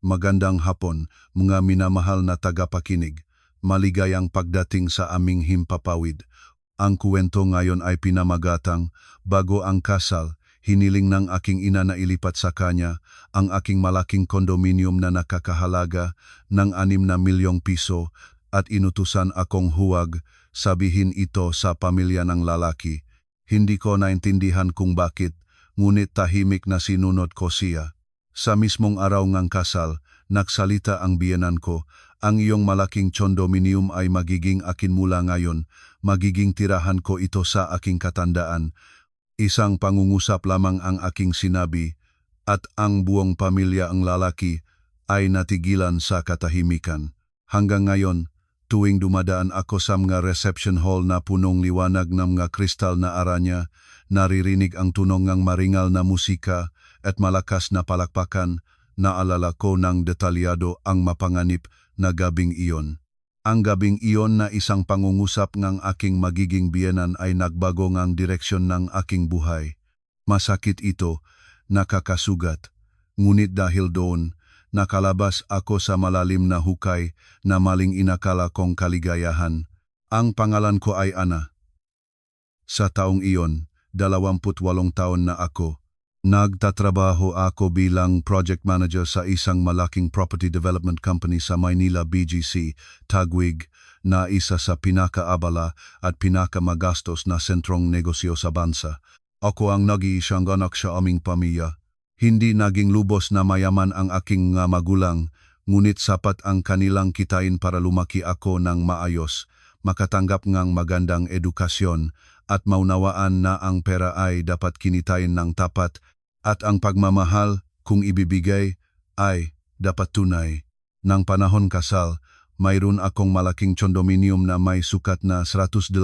Magandang hapon, mga minamahal na tagapakinig. Maligayang pagdating sa aming himpapawid. Ang kuwento ngayon ay pinamagatang, bago ang kasal, hiniling ng aking ina na ilipat sa kanya ang aking malaking kondominium na nakakahalaga ng 6 na milyong piso at inutusan akong huwag sabihin ito sa pamilya ng lalaki. Hindi ko naintindihan kung bakit, ngunit tahimik na sinunod ko siya. Sa mismong araw ng kasal, nagsalita ang biyenan ko, ang iyong malaking condominium ay magiging akin mula ngayon, magiging tirahan ko ito sa aking katandaan. Isang pangungusap lamang ang aking sinabi, at ang buong pamilya ang lalaki ay natigilan sa katahimikan. Hanggang ngayon, tuwing dumadaan ako sa mga reception hall na punong liwanag ng mga kristal na aranya, naririnig ang tunog ng maringal na musika at malakas na palakpakan, naalala ko ng detalyado ang mapanganib na gabing iyon. Ang gabing iyon na isang pangungusap ng aking magiging biyenan ay nagbago ng direksyon ng aking buhay. Masakit ito, nakakasugat. Ngunit dahil doon, nakalabas ako sa malalim na hukay na maling inakala kong kaligayahan. Ang pangalan ko ay Ana. Sa taong iyon, 28 taon na ako. Nagtatrabaho ako bilang project manager sa isang malaking property development company sa Maynila BGC, Taguig, na isa sa pinakaabala at pinakamagastos na sentrong negosyo sa bansa. Ako ang nag-iisang anak sa aming pamilya. Hindi naging lubos na mayaman ang aking mga magulang, ngunit sapat ang kanilang kitain para lumaki ako ng maayos, makatanggap ng magandang edukasyon, at maunawaan na ang pera ay dapat kinitain ng tapat, at ang pagmamahal, kung ibibigay, ay dapat tunay. Nang panahon kasal, mayroon akong malaking condominium na may sukat na 180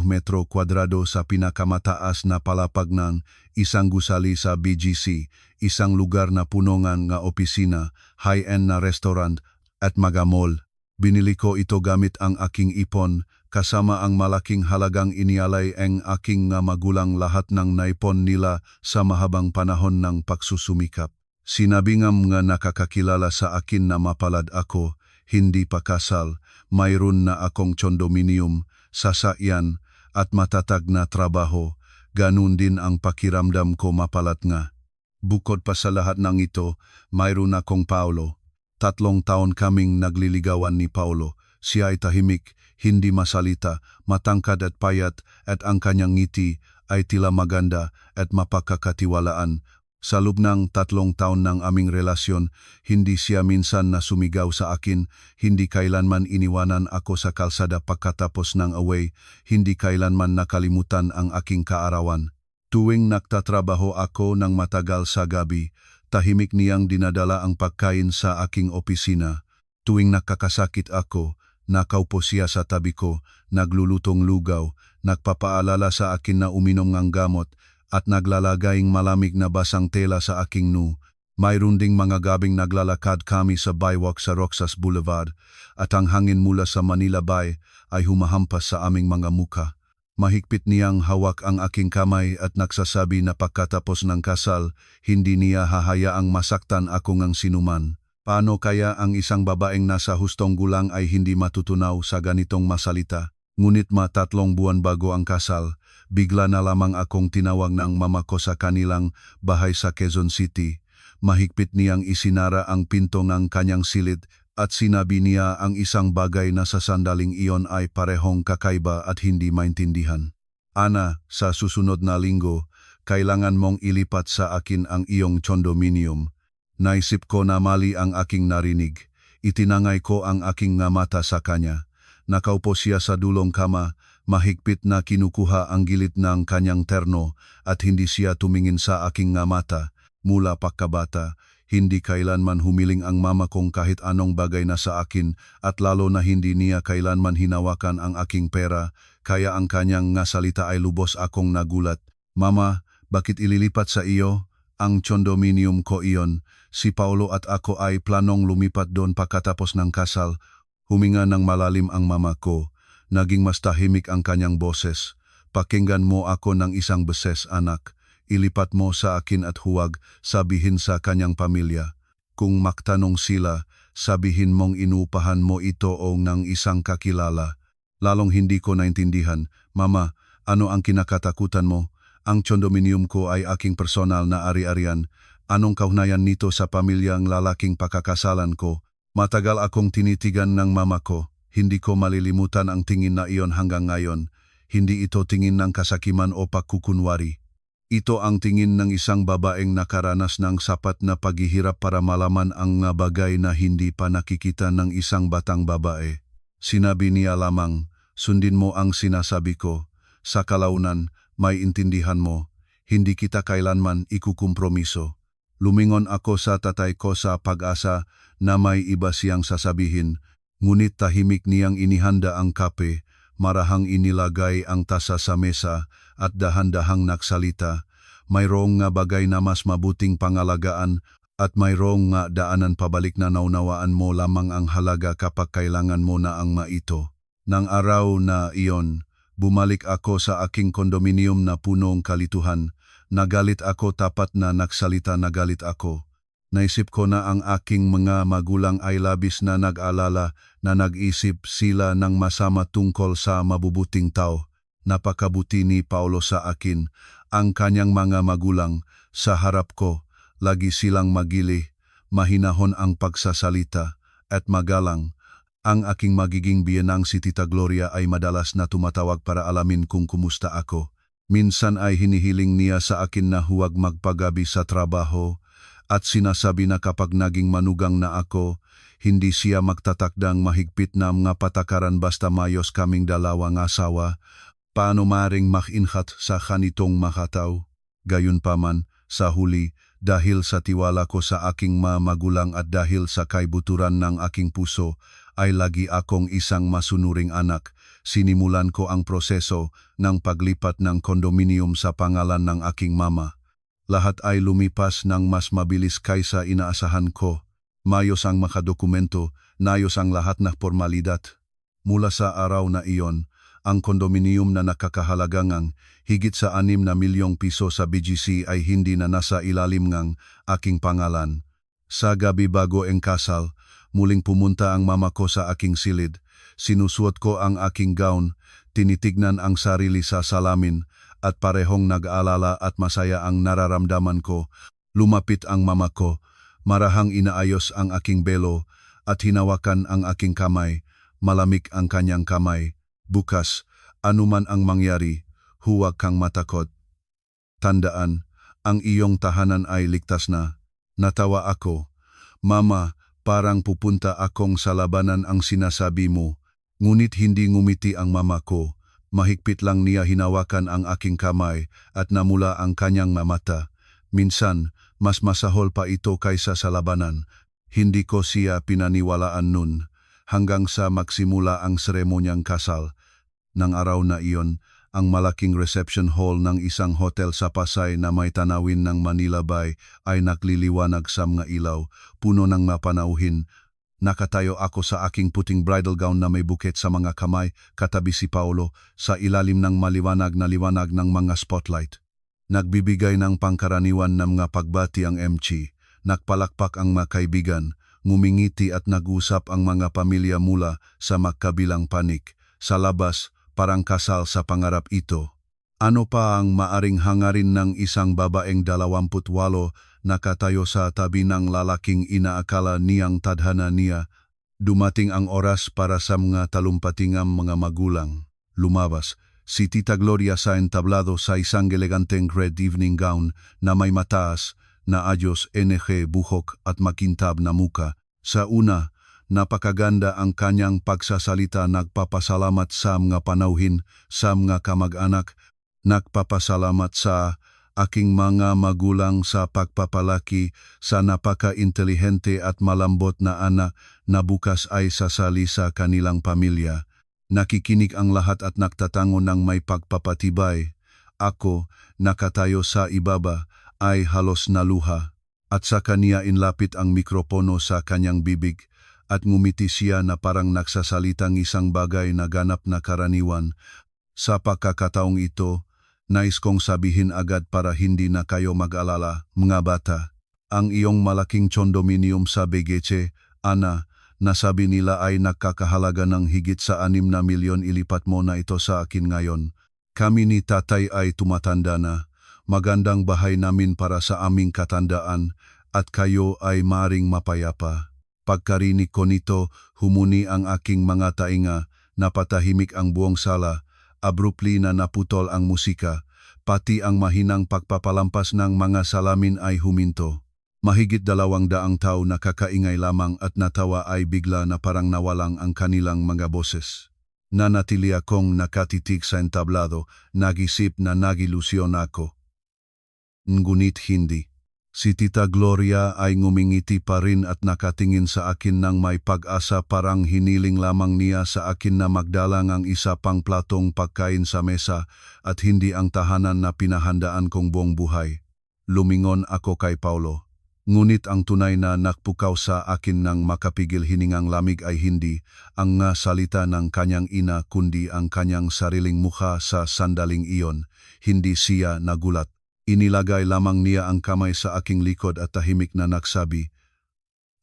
metro kwadrado sa pinakamataas na palapag ng isang gusali sa BGC, isang lugar na punongan ng opisina, high-end na restaurant at mga mall. Binili ko ito gamit ang aking ipon, kasama ang malaking halagang inialay ang aking magulang lahat ng naipon nila sa mahabang panahon ng pagsusumikap. Sinabi ng mga nakakakilala sa akin na mapalad ako, hindi pa kasal, mayroon na akong condominium, sasakyan at matatag na trabaho, ganun din ang pakiramdam ko mapalad nga. Bukod pa sa lahat ng ito, mayroon akong Paolo. 3 taon kaming nagliligawan ni Paolo. Siya ay tahimik, hindi masalita, matangkad at payat, at ang kanyang ngiti ay tila maganda at mapagkakatiwalaan. Sa loob ng 3 taon ng aming relasyon, hindi siya minsan na sumigaw sa akin, hindi kailanman iniwanan ako sa kalsada pagkatapos ng away, hindi kailanman nakalimutan ang aking kaarawan. Tuwing nagtatrabaho ako ng matagal sa gabi, tahimik niyang dinadala ang pagkain sa aking opisina. Tuwing nakakasakit ako, nakaupo siya sa tabi ko, naglulutong lugaw, nagpapaalala sa akin na uminom ng gamot, at naglalagaying malamig na basang tela sa aking noo. Mayroon ding mga gabing naglalakad kami sa Baywalk sa Roxas Boulevard, at ang hangin mula sa Manila Bay ay humahampas sa aming mga muka. Mahigpit niyang hawak ang aking kamay at nagsasabi na pagkatapos ng kasal, hindi niya hahayaang masaktan ako ng sinuman. Paano kaya ang isang babaeng nasa hustong gulang ay hindi matutunaw sa ganitong masalita? Ngunit 3 buwan bago ang kasal, bigla na lamang akong tinawag ng mama ko sa kanilang bahay sa Quezon City. Mahigpit niyang isinara ang pinto ng kanyang silid at sinabi niya ang isang bagay na sa sandaling iyon ay parehong kakaiba at hindi maintindihan. Ana, sa susunod na linggo, kailangan mong ilipat sa akin ang iyong condominium. Naisip ko na mali ang aking narinig. Itinangay ko ang aking mata sa kanya. Nakaupo siya sa dulong kama, mahigpit na kinukuha ang gilid ng kanyang terno at hindi siya tumingin sa aking mata. Mula pagkabata, hindi kailanman humiling ang mama kong kahit anong bagay na sa akin at lalo na hindi niya kailanman hinawakan ang aking pera, kaya ang kanyang salita ay lubos akong nagulat. Mama, bakit ililipat sa iyo? Ang condominium ko iyon. Si Paolo at ako ay planong lumipat doon pagkatapos ng kasal. Huminga ng malalim ang mama ko. Naging mas tahimik ang kanyang boses. Pakinggan mo ako ng isang beses, anak. Ilipat mo sa akin at huwag sabihin sa kanyang pamilya. Kung magtanong sila, sabihin mong inuupahan mo ito o ng isang kakilala. Lalong hindi ko naintindihan. Mama, ano ang kinakatakutan mo? Ang condominium ko ay aking personal na ari-arian. Anong kaugnayan nito sa pamilyang lalaking pakakasalan ko? Matagal akong tinitigan ng mama ko. Hindi ko malilimutan ang tingin na iyon hanggang ngayon. Hindi ito tingin ng kasakiman o pagkukunwari. Ito ang tingin ng isang babaeng nakaranas ng sapat na paghihirap para malaman ang mga bagay na hindi pa nakikita ng isang batang babae. Sinabi niya lamang, sundin mo ang sinasabi ko. Sa kalaunan, may intindihan mo. Hindi kita kailanman ikukumpromiso. Lumingon ako sa tatay ko sa pag-asa na may iba siyang sasabihin, ngunit tahimik niyang inihanda ang kape, marahang inilagay ang tasa sa mesa at dahan-dahang nagsalita. Mayroong nga bagay na mas mabuting pangalagaan at mayroong nga daanan pabalik na naunawaan mo lamang ang halaga kapag kailangan mo na ang maito. Nang araw na iyon, bumalik ako sa aking kondominium na punong kalituhan. Nagalit ako tapat na nagsalita nagalit ako. Naisip ko na ang aking mga magulang ay labis na nag-alala na nag-isip sila ng masama tungkol sa mabubuting tao. Napakabuti ni Paulo sa akin. Ang kanyang mga magulang sa harap ko, lagi silang magili, mahinahon ang pagsasalita at magalang. Ang aking magiging biyenang si Tita Gloria ay madalas na tumatawag para alamin kung kumusta ako. Minsan ay hinihiling niya sa akin na huwag magpagabi sa trabaho at sinasabi na kapag naging manugang na ako, hindi siya magtatakdang mahigpit na mga patakaran basta mayos kaming dalawang asawa. Paano maring makinhat sa kanitong makataw? Gayunpaman, sa huli, dahil sa tiwala ko sa aking mga magulang at dahil sa kaibuturan ng aking puso, ay lagi akong isang masunuring anak. Sinimulan ko ang proseso ng paglipat ng kondominium sa pangalan ng aking mama. Lahat ay lumipas ng mas mabilis kaysa inaasahan ko. Mayos ang makadokumento, nayos ang lahat na formalidad. Mula sa araw na iyon, ang kondominium na nakakahalagang higit sa 6 na milyong piso sa BGC ay hindi na nasa ilalim ng aking pangalan. Sa gabi bago ang kasal, muling pumunta ang mama ko sa aking silid. Sinusuot ko ang aking gown, tinitignan ang sarili sa salamin, at parehong nag-aalala at masaya ang nararamdaman ko. Lumapit ang mama ko, marahang inaayos ang aking belo, at hinawakan ang aking kamay. Malamig ang kanyang kamay. Bukas, anuman ang mangyari, huwag kang matakot. Tandaan, ang iyong tahanan ay ligtas na. Natawa ako. Mama, parang pupunta akong sa labanan ang sinasabi mo. Ngunit hindi ngumiti ang mama ko. Mahigpit lang niya hinawakan ang aking kamay at namula ang kanyang mata. Minsan, mas masahol pa ito kaysa sa labanan. Hindi ko siya pinaniwalaan nun. Hanggang sa magsimula ang seremonyang kasal. Nang araw na iyon, ang malaking reception hall ng isang hotel sa Pasay na may tanawin ng Manila Bay ay nagliliwanag sa mga ilaw, puno ng mapanauhin. Nakatayo ako sa aking puting bridal gown na may buket sa mga kamay, katabi si Paulo, sa ilalim ng maliwanag na liwanag ng mga spotlight. Nagbibigay ng pangkaraniwan ng mga pagbati ang MC, nagpalakpak ang mga kaibigan, ngumingiti at nag-usap ang mga pamilya mula sa magkabilang panig. Sa labas, parang kasal sa pangarap ito. Ano pa ang maaring hangarin ng isang babaeng 28 nakatayo sa tabi ng lalaking inaakala niyang tadhana niya? Dumating ang oras para sa mga talumpatingam mga magulang. Lumabas, si Tita Gloria sa entablado sa isang eleganteng red evening gown na may mataas na ayos NG buhok at makintab na muka. Sa una, napakaganda ang kanyang pagsasalita, nagpapasalamat sa mga panauhin, sa mga kamag-anak, nagpapasalamat sa aking mga magulang sa pagpapalaki, sa napaka-intelihente at malambot na anak na bukas ay sasali sa kanilang pamilya. Nakikinig ang lahat at nagtatango ng may pagpapatibay. Ako, nakatayo sa ibaba, ay halos naluha. At sa kanya inlapit ang mikropono sa kanyang bibig, at ngumiti siya na parang nagsasalitang isang bagay na ganap na karaniwan. Sa pagkakataong ito, nais kong sabihin agad para hindi na kayo mag-alala, mga bata. Ang iyong malaking condominium sa BGC, Ana, nasabi nila ay nakakahalaga ng higit sa 6 na milyon. Ilipat mo na ito sa akin ngayon. Kami ni tatay ay tumatanda na. Magandang bahay namin para sa aming katandaan at kayo ay maring mapayapa. Pagkarinig ko nito, humuni ang aking mga tainga, napatahimik ang buong sala, abruptly na naputol ang musika, pati ang mahinang pagpapalampas ng mga salamin ay huminto. Mahigit 200 tao na kakaingay lamang at natawa ay bigla na parang nawalang ang kanilang mga boses. Nanatili akong nakatitig sa entablado, nag-isip na nagilusyon ako. Ngunit hindi. Si Tita Gloria ay ngumingiti pa rin at nakatingin sa akin ng may pag-asa, parang hiniling lamang niya sa akin na magdalang ang isa pang platong pagkain sa mesa at hindi ang tahanan na pinahandaan kong buong buhay. Lumingon ako kay Paulo. Ngunit ang tunay na nakpukaw sa akin ng makapigil hiningang lamig ay hindi ang salita ng kanyang ina kundi ang kanyang sariling mukha sa sandaling iyon. Hindi siya nagulat. Inilagay lamang niya ang kamay sa aking likod at tahimik na nagsabi,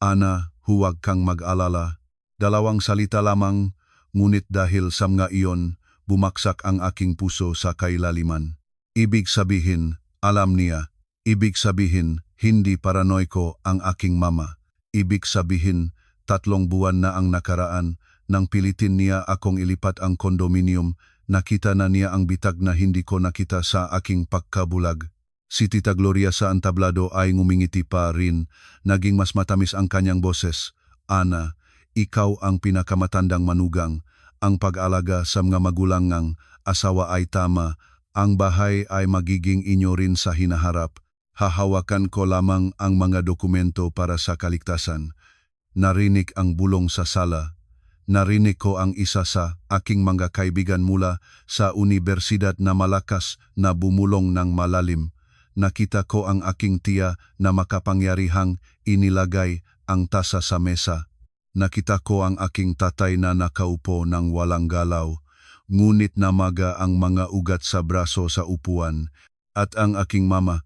"Ana, huwag kang mag-alala." 2 salita lamang, ngunit dahil sa mga iyon, bumaksak ang aking puso sa kailaliman. Ibig sabihin, alam niya. Ibig sabihin, hindi paranoiko ang aking mama. Ibig sabihin, 3 buwan na ang nakaraan, nang pilitin niya akong ilipat ang kondominium, nakita na niya ang bitag na hindi ko nakita sa aking pagkabulag. Si Tita Gloria sa entablado ay ngumingiti pa rin, naging mas matamis ang kanyang boses. "Ana, ikaw ang pinakamatandang manugang, ang pag-alaga sa mga magulang ng asawa ay tama, ang bahay ay magiging inyo rin sa hinaharap. Hahawakan ko lamang ang mga dokumento para sa kaligtasan." Narinig ang bulong sa sala. Narinig ko ang isa sa aking mga kaibigan mula sa universidad na malakas na bumulong ng malalim. Nakita ko ang aking tiya na makapangyarihang inilagay ang tasa sa mesa. Nakita ko ang aking tatay na nakaupo ng walang galaw, ngunit namaga ang mga ugat sa braso sa upuan. At ang aking mama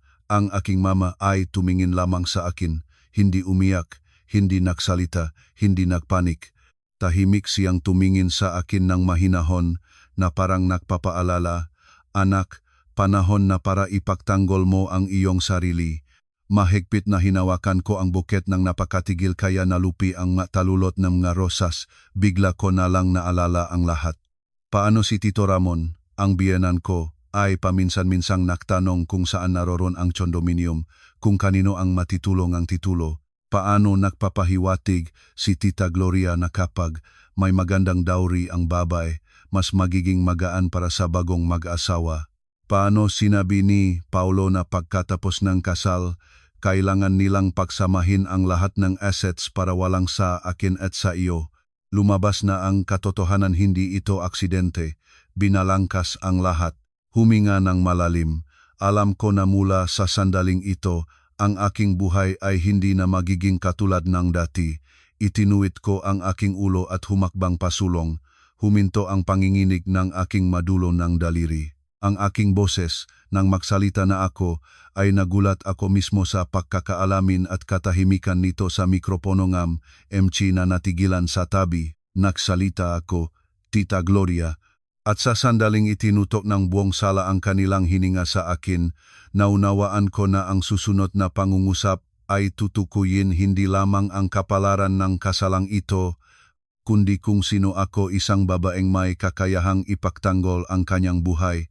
ay tumingin lamang sa akin, hindi umiyak, hindi nagsalita, hindi nagpanik. Tahimik siyang tumingin sa akin ng mahinahon na parang nagpapaalala, "Anak, panahon na para ipagtanggol mo ang iyong sarili." Mahigpit na hinawakan ko ang buket ng napakatigil kaya nalupi ang matalulot ng mga rosas. Bigla ko na lang naalala ang lahat. Paano si Tito Ramon, ang biyenan ko, ay paminsan-minsang nagtanong kung saan naroon ang condominium, kung kanino ang matitulong ang titulo. Paano nagpapahiwatig si Tita Gloria na kapag may magandang dowry ang babay, mas magiging magaan para sa bagong mag-asawa. Paano sinabi ni Paulo na pagkatapos ng kasal, kailangan nilang pagsamahin ang lahat ng assets para walang sa akin at sa iyo. Lumabas na ang katotohanan, hindi ito aksidente, binalangkas ang lahat. Huminga ng malalim. Alam ko na mula sa sandaling ito, ang aking buhay ay hindi na magiging katulad ng dati. Itinuwit ko ang aking ulo at humakbang pasulong. Huminto ang panginginig ng aking madulo ng daliri. Ang aking boses, nang magsalita na ako, ay nagulat ako mismo sa pagkakaalamin at katahimikan nito sa mikropono ng MC na natigilan sa tabi. Nagsalita ako, "Tita Gloria," at sa sandaling itinutok ng buong sala ang kanilang hininga sa akin, naunawaan ko na ang susunod na pangungusap ay tutukuyin hindi lamang ang kapalaran ng kasalang ito, kundi kung sino ako, isang babaeng may kakayahang ipagtanggol ang kanyang buhay,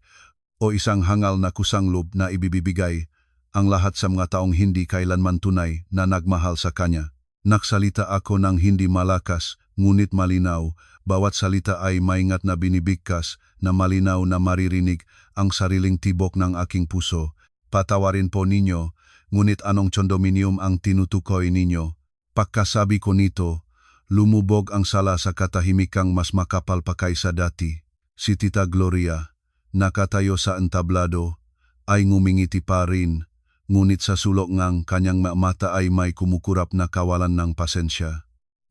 o isang hangal na kusanglob na ibibigay ang lahat sa mga taong hindi kailanman tunay na nagmahal sa kanya. Nagsalita ako ng hindi malakas, ngunit malinaw. Bawat salita ay maingat na binibigkas na malinaw na maririnig ang sariling tibok ng aking puso. "Patawarin po ninyo, ngunit anong condominium ang tinutukoy ninyo?" Pagkasabi ko nito, lumubog ang sala sa katahimikang mas makapal pa kaysa dati. Si Tita Gloria, nakatayo sa entablado, ay ngumingiti pa rin, ngunit sa sulok ng kanyang mata ay may kumukurap na kawalan ng pasensya.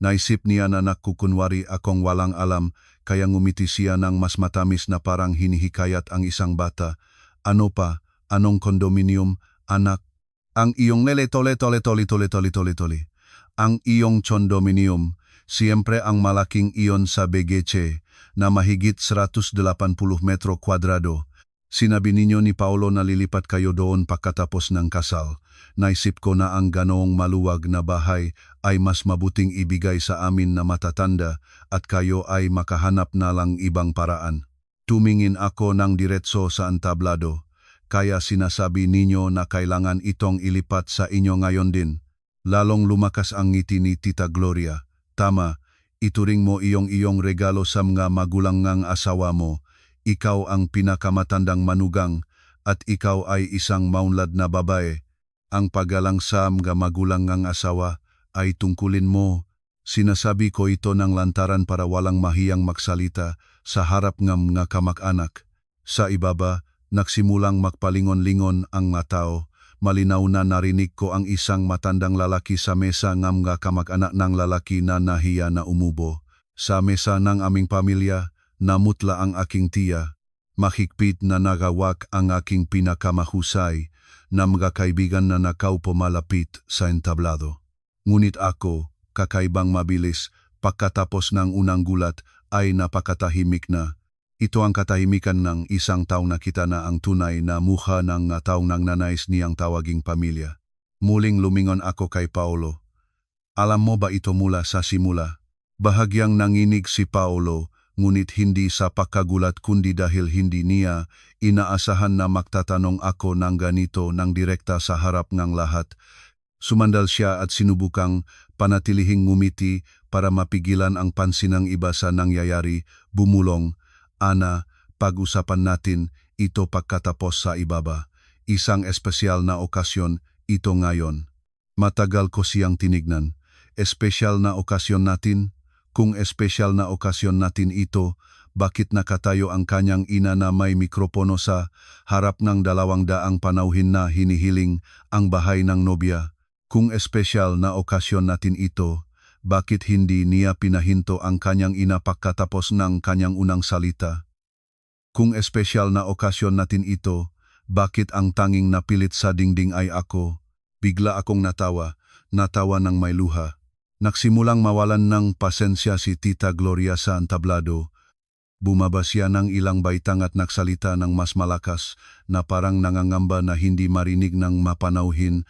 Naisip niya na nakukunwari akong walang alam, kaya ngumiti siya ng mas matamis na parang hinihikayat ang isang bata. "Ano pa? Anong kondominium, anak? Ang iyong lele-tole-tole-tole-tole-tole-tole-tole. Ang iyong condominium, siyempre ang malaking iyon sa BGC na mahigit 180 metro kwadrado. Sinabi ninyo ni Paolo na lilipat kayo doon pagkatapos ng kasal. Naisip ko na ang ganoong maluwag na bahay ay mas mabuting ibigay sa amin na matatanda at kayo ay makahanap na lang ibang paraan. Tumingin ako ng diretso sa entablado. Kaya sinasabi ninyo na kailangan itong ilipat sa inyo ngayon din. Lalong lumakas ang ngiti ni Tita Gloria. Tama, ituring mo iyong regalo sa mga magulang ngang asawa mo. Ikaw ang pinakamatandang manugang at ikaw ay isang maunlad na babae. Ang paggalang sa mga magulang ngang asawa ay tungkulin mo. Sinasabi ko ito ng lantaran para walang mahiyang magsalita sa harap ng mga kamag-anak. Sa ibaba, nagsimulang magpalingon-lingon ang mga tao. Malinaw na narinig ko ang isang matandang lalaki sa mesa ng mga kamag-anak ng lalaki na nahiya na umubo. Sa mesa ng aming pamilya, namutla ang aking tiya. Mahigpit na nagawak ang aking pinakamahusay na mga kaibigan na nakaupo malapit sa entablado. Ngunit ako, kakaibang mabilis, pagkatapos ng unang gulat ay napakatahimik na. Ito ang katahimikan ng isang taong nakita na ang tunay na mukha ng taong nang nanais niyang tawaging pamilya. Muling lumingon ako kay Paolo. Alam mo ba ito mula sa simula? Bahagyang nanginig si Paolo, ngunit hindi sa pagkagulat kundi dahil hindi niya inaasahan na magtatanong ako ng ganito ng direkta sa harap ng lahat. Sumandal siya at sinubukang panatilihing ngumiti para mapigilan ang pansin ng iba sa nangyayari, bumulong. Ana, pag-usapan natin ito pagkatapos sa ibaba. Isang espesyal na okasyon ito ngayon. Matagal ko siyang tinignan. Espesyal na okasyon natin? Kung espesyal na okasyon natin ito, bakit nakatayo ang kanyang ina na may mikropono sa harap ng 200 panauhin na hinihiling ang bahay ng nobya? Kung espesyal na okasyon natin ito, bakit hindi niya pinahinto ang kanyang ina pagkatapos ng kanyang unang salita? Kung espesyal na okasyon natin ito, bakit ang tanging napilit sa dingding ay ako? Bigla akong natawa ng may luha. Nagsimulang mawalan ng pasensya si Tita Gloria sa entablado. Bumaba siya ng ilang baitang at nagsalita ng mas malakas na parang nangangamba na hindi marinig ng mapanauhin.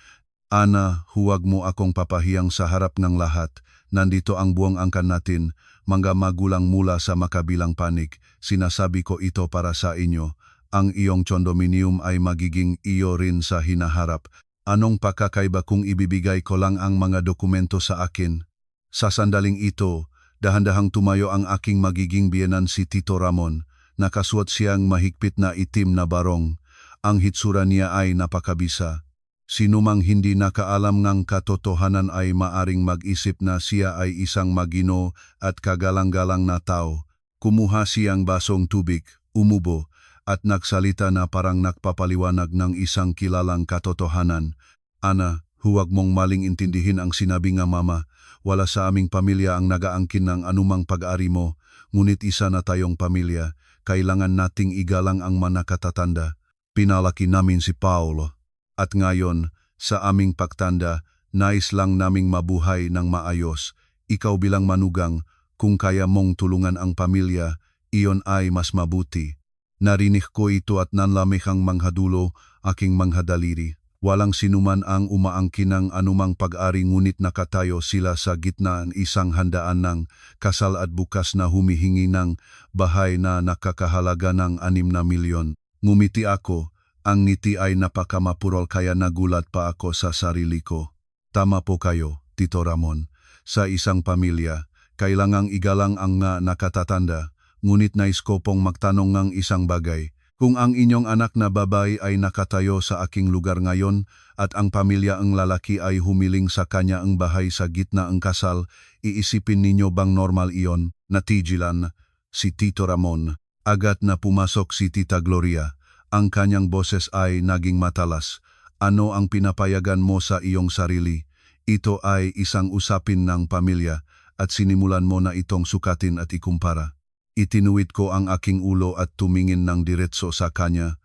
Ana, huwag mo akong papahiyang sa harap ng lahat. Nandito ang buong angkan natin, mga magulang mula sa makabilang panig. Sinasabi ko ito para sa inyo. Ang iyong condominium ay magiging iyo rin sa hinaharap. Anong pakakaiba kung ibibigay ko lang ang mga dokumento sa akin? Sa sandaling ito, dahan-dahang tumayo ang aking magiging biyenan si Tito Ramon. Nakasuot siyang mahigpit na itim na barong. Ang hitsura niya ay napakabisa. Sinumang hindi nakaalam ng katotohanan ay maaring mag-isip na siya ay isang magino at kagalang-galang na tao. Kumuha siyang basong tubig, umubo, at nagsalita na parang nagpapaliwanag ng isang kilalang katotohanan. Ana, huwag mong maling intindihin ang sinabi nga mama. Wala sa aming pamilya ang nagaangkin ng anumang pag-ari mo, ngunit isa na tayong pamilya. Kailangan nating igalang ang manakatatanda. Pinalaki namin si Paolo. At ngayon, sa aming pagtanda, nais lang naming mabuhay ng maayos. Ikaw bilang manugang, kung kaya mong tulungan ang pamilya, iyon ay mas mabuti. Narinig ko ito at nanlamig ang manghadulo, aking manghadaliri. Walang sinuman ang umaangkin ng anumang pag-ari ngunit nakatayo sila sa gitna ng isang handaan ng kasal at bukas na humihingi ng bahay na nakakahalaga ng 6 na milyon. Ngumiti ako. Ang ngiti ay napakamapurol kaya nagulat pa ako sa sarili ko. Tama po kayo, Tito Ramon. Sa isang pamilya, kailangang igalang ang nakatatanda, ngunit nais ko pong magtanong ng isang bagay. Kung ang inyong anak na babae ay nakatayo sa aking lugar ngayon at ang pamilya ang lalaki ay humiling sa kanya ang bahay sa gitna ang kasal, iisipin ninyo bang normal iyon? Natigilan si Tito Ramon. Agad na pumasok si Tita Gloria. Ang kanyang boses ay naging matalas. Ano ang pinapayagan mo sa iyong sarili? Ito ay isang usapin ng pamilya at sinimulan mo na itong sukatin at ikumpara. Itinuwid ko ang aking ulo at tumingin ng diretso sa kanya.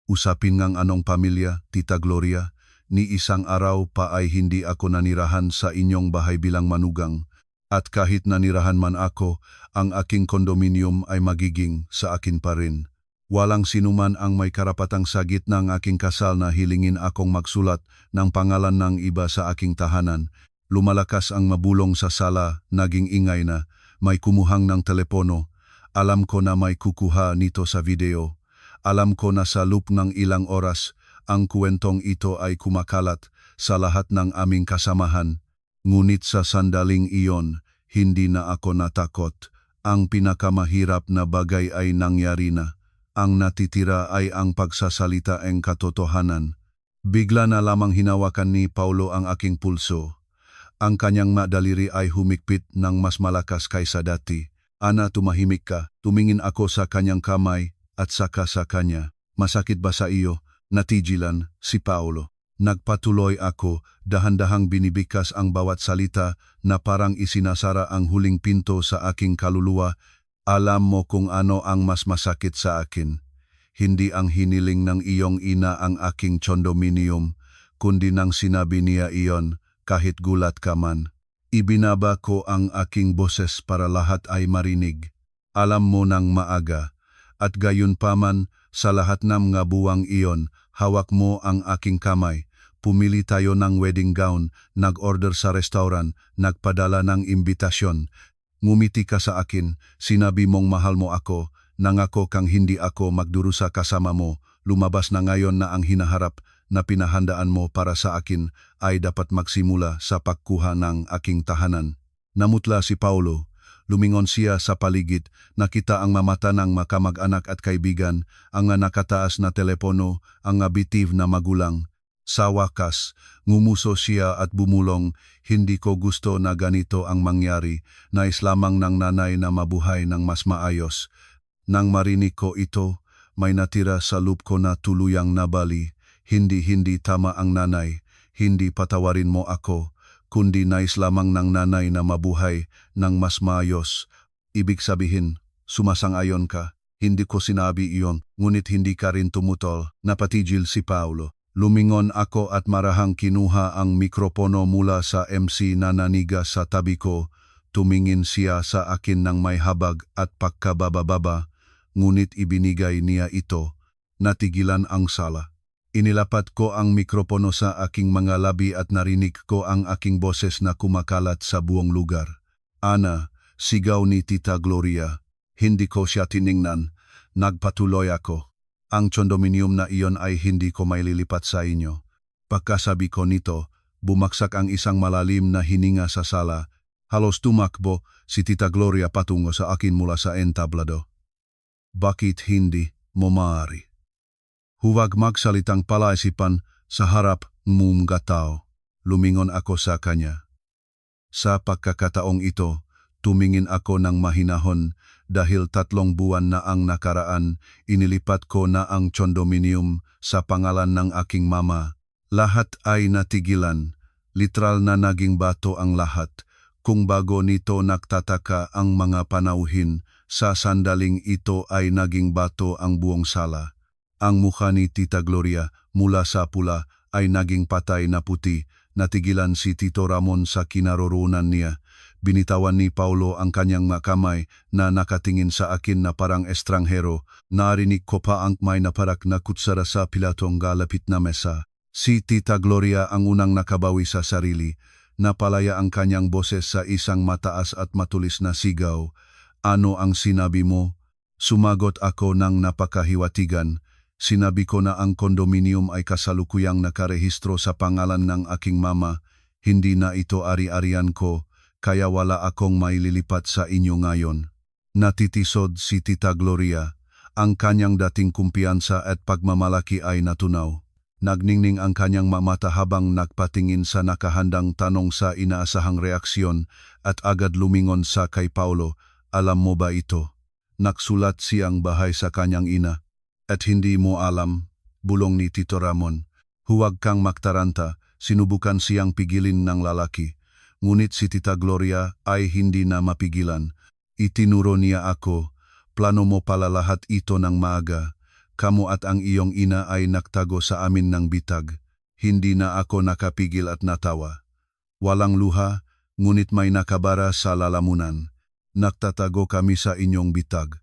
Usapin ngang anong pamilya, Tita Gloria? ni isang araw pa ay hindi ako nanirahan sa inyong bahay bilang manugang. At kahit nanirahan man ako, ang aking kondominium ay magiging sa akin pa rin. Walang sinuman ang may karapatang sa gitna ng aking kasal na hilingin akong magsulat ng pangalan ng iba sa aking tahanan. Lumalakas ang mabulong sa sala, naging ingay na, may kumuhang ng telepono. Alam ko na may kukuha nito sa video. Alam ko na sa loop ng ilang oras, ang kwentong ito ay kumakalat sa lahat ng aming kasamahan. Ngunit sa sandaling iyon, hindi na ako natakot. Ang pinakamahirap na bagay ay nangyari na. Ang natitira ay ang pagsasalita ng katotohanan. Bigla na lamang hinawakan ni Paulo ang aking pulso. Ang kanyang madaliri ay humigpit ng mas malakas kaysa dati. Ana, tumahimik ka. Tumingin ako sa kanyang kamay at saka sa kanya. Masakit ba sa iyo? Natigilan si Paulo. Nagpatuloy ako, dahan-dahang binibikas ang bawat salita na parang isinasara ang huling pinto sa aking kaluluwa. Alam mo kung ano ang mas masakit sa akin. Hindi ang hiniling ng iyong ina ang aking condominium, kundi nang sinabi niya iyon, kahit gulat ka man. Ibinaba ko ang aking boses para lahat ay marinig. Alam mo nang maaga. At gayon pa man, sa lahat ng mga buwang iyon, hawak mo ang aking kamay. Pumili tayo ng wedding gown, nag-order sa restaurant, nagpadala ng imbitasyon. Ngumiti ka sa akin, sinabi mong mahal mo ako, nangako kang hindi ako magdurusa kasama mo, lumabas na ngayon na ang hinaharap na pinahandaan mo para sa akin ay dapat magsimula sa pagkuha ng aking tahanan. Namutla si Paulo. Lumingon siya sa paligid, nakita ang mamata ng makamag-anak at kaibigan, ang nakataas na telepono, ang abitiv na magulang. Sa wakas, ngumuso siya at bumulong, hindi ko gusto na ganito ang mangyari, nais lamang ng nanay na mabuhay ng mas maayos. Nang marinig ko ito, may natira sa loop ko na tuluyang nabali, hindi tama ang nanay, hindi patawarin mo ako, kundi nais lamang ng nanay na mabuhay ng mas maayos. Ibig sabihin, sumasang-ayon ka. Hindi ko sinabi iyon, ngunit hindi ka rin tumutol, napatigil si Paulo. Lumingon ako at marahang kinuha ang mikropono mula sa MC na naniga sa tabi ko. Tumingin siya sa akin ng may habag at pagkabababa, ngunit ibinigay niya ito. Natigilan ang sala. Inilapat ko ang mikropono sa aking mga labi at narinig ko ang aking boses na kumakalat sa buong lugar. Ana, sigaw ni Tita Gloria. Hindi ko siya tiningnan. Nagpatuloy ako. Ang condominium na iyon ay hindi ko maililipat sa inyo. Pagkasabi ko nito, bumaksak ang isang malalim na hininga sa sala. Halos tumakbo si Tita Gloria patungo sa akin mula sa entablado. Bakit hindi mo maaari? Huwag magsalitang palaisipan sa harap mong tao. Lumingon ako sa kanya. Sa pagkakataong ito, tumingin ako ng mahinahon dahil 3 buwan na ang nakaraan, inilipat ko na ang condominium sa pangalan ng aking mama. Lahat ay natigilan, literal na naging bato ang lahat. Kung bago nito nagtataka ang mga panauhin, sa sandaling ito ay naging bato ang buong sala. Ang mukha ni Tita Gloria mula sa pula ay naging patay na puti. Natigilan si Tito Ramon sa kinaroroonan niya. Binitawan ni Paulo ang kanyang makamay na nakatingin sa akin na parang estranghero. Narinig ko pa ang may naparak na kutsara sa pilatong galapit na mesa. Si Tita Gloria ang unang nakabawi sa sarili. Napalaya ang kanyang boses sa isang mataas at matulis na sigaw. Ano ang sinabi mo? Sumagot ako ng napakahiwatigan. Sinabi ko na ang kondominium ay kasalukuyang nakarehistro sa pangalan ng aking mama. Hindi na ito ari-arian ko, kaya wala akong maililipat sa inyo ngayon. Natitisod si Tita Gloria. Ang kanyang dating kumpiyansa at pagmamalaki ay natunaw. Nagningning ang kanyang mamata habang nagpatingin sa nakahandang tanong sa inaasahang reaksyon at agad lumingon sa kay Paulo. Alam mo ba ito? Naksulat siyang bahay sa kanyang ina. At hindi mo alam, bulong ni Tito Ramon. Huwag kang magtaranta, sinubukan siyang pigilin ng lalaki. Ngunit si Tita Gloria ay hindi na mapigilan. Itinuro niya ako, plano mo pala lahat ito ng maaga. Kamu at ang iyong ina ay nagtago sa amin ng bitag. Hindi na ako nakapigil at natawa. Walang luha, ngunit may nakabara sa lalamunan. Nagtatago kami sa inyong bitag.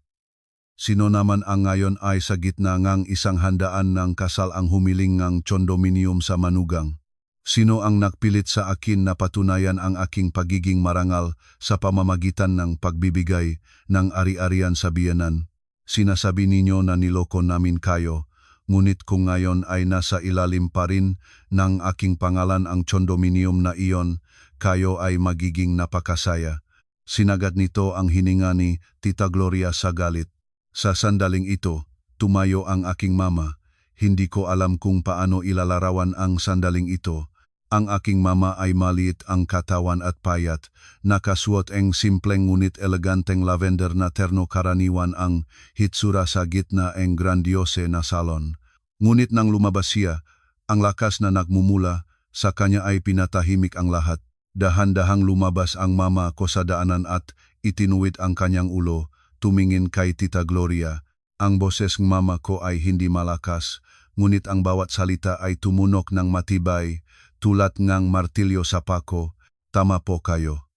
Sino naman ang ngayon ay sa gitna ngang isang handaan ng kasal ang humiling ngang condominium sa manugang? Sino ang nagpilit sa akin na patunayan ang aking pagiging marangal sa pamamagitan ng pagbibigay ng ari-arian sa biyenan? Sinasabi ninyo na niloko namin kayo, ngunit kung ngayon ay nasa ilalim pa rin ng aking pangalan ang condominium na iyon, kayo ay magiging napakasaya. Sinagad nito ang hininga ni Tita Gloria sa galit. Sa sandaling ito, tumayo ang aking mama. Hindi ko alam kung paano ilalarawan ang sandaling ito. Ang aking mama ay maliit ang katawan at payat, nakasuot ang simpleng ngunit eleganteng lavender na terno karaniwan ang hitsura sa gitna ang grandiose na salon. Ngunit nang lumabas siya, ang lakas na nagmumula, sa kanya ay pinatahimik ang lahat. Dahan-dahang lumabas ang mama ko sa daanan at itinuwid ang kanyang ulo, tumingin kay Tita Gloria. Ang boses ng mama ko ay hindi malakas, ngunit ang bawat salita ay tumunok ng matibay, tulad ngang martilyo sa pako. Tama po kayo.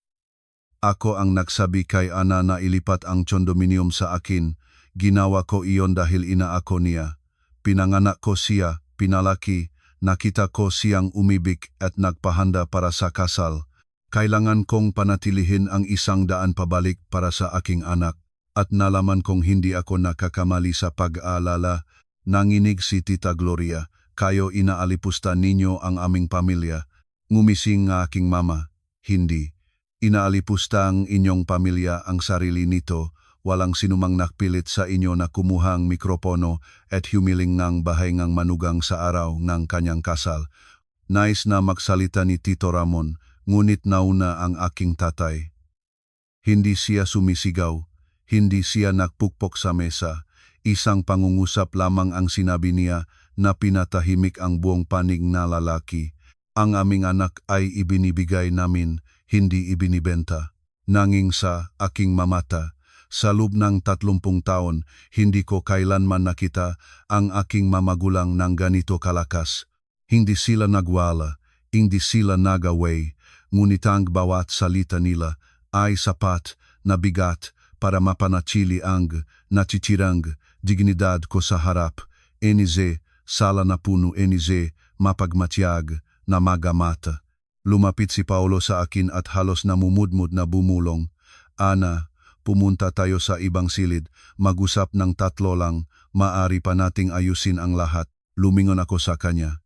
Ako ang nagsabi kay Ana na ilipat ang condominium sa akin. Ginawa ko iyon dahil ina ako niya. Pinanganak ko siya, pinalaki, nakita ko siyang umibig at nagpahanda para sa kasal. Kailangan kong panatilihin ang 100 pabalik para sa aking anak. At nalaman kong hindi ako nakakamali sa pag-aalala. Nanginig si Tita Gloria. Kayo inaalipusta ninyo ang aming pamilya. Ngumising nga aking mama. Hindi. Inaalipusta ang inyong pamilya ang sarili nito. Walang sinumang nakpilit sa inyo na kumuha ang mikropono at humiling ngang bahay ngang manugang sa araw ng kanyang kasal. Nais na magsalita ni Tito Ramon, ngunit nauna ang aking tatay. Hindi siya sumisigaw. Hindi siya nagpukpok sa mesa. Isang pangungusap lamang ang sinabi niya na pinatahimik ang buong panig na lalaki. Ang aming anak ay ibinibigay namin, hindi ibinibenta. Nanging sa aking mamata, sa loob ng 30 taon, hindi ko kailanman nakita ang aking mamagulang ng ganito kalakas. Hindi sila nagwala, hindi sila nagaway, ngunit ang bawat salita nila ay sapat na bigat para mapanatili ang nachichirang dignidad ko sa harap. Enize, sala na puno enize, mapagmatyag na magamata. Lumapit si Paulo sa akin at halos namumudmud na bumulong. Ana, pumunta tayo sa ibang silid, mag-usap ng 3 lang, maari pa nating ayusin ang lahat. Lumingon ako sa kanya.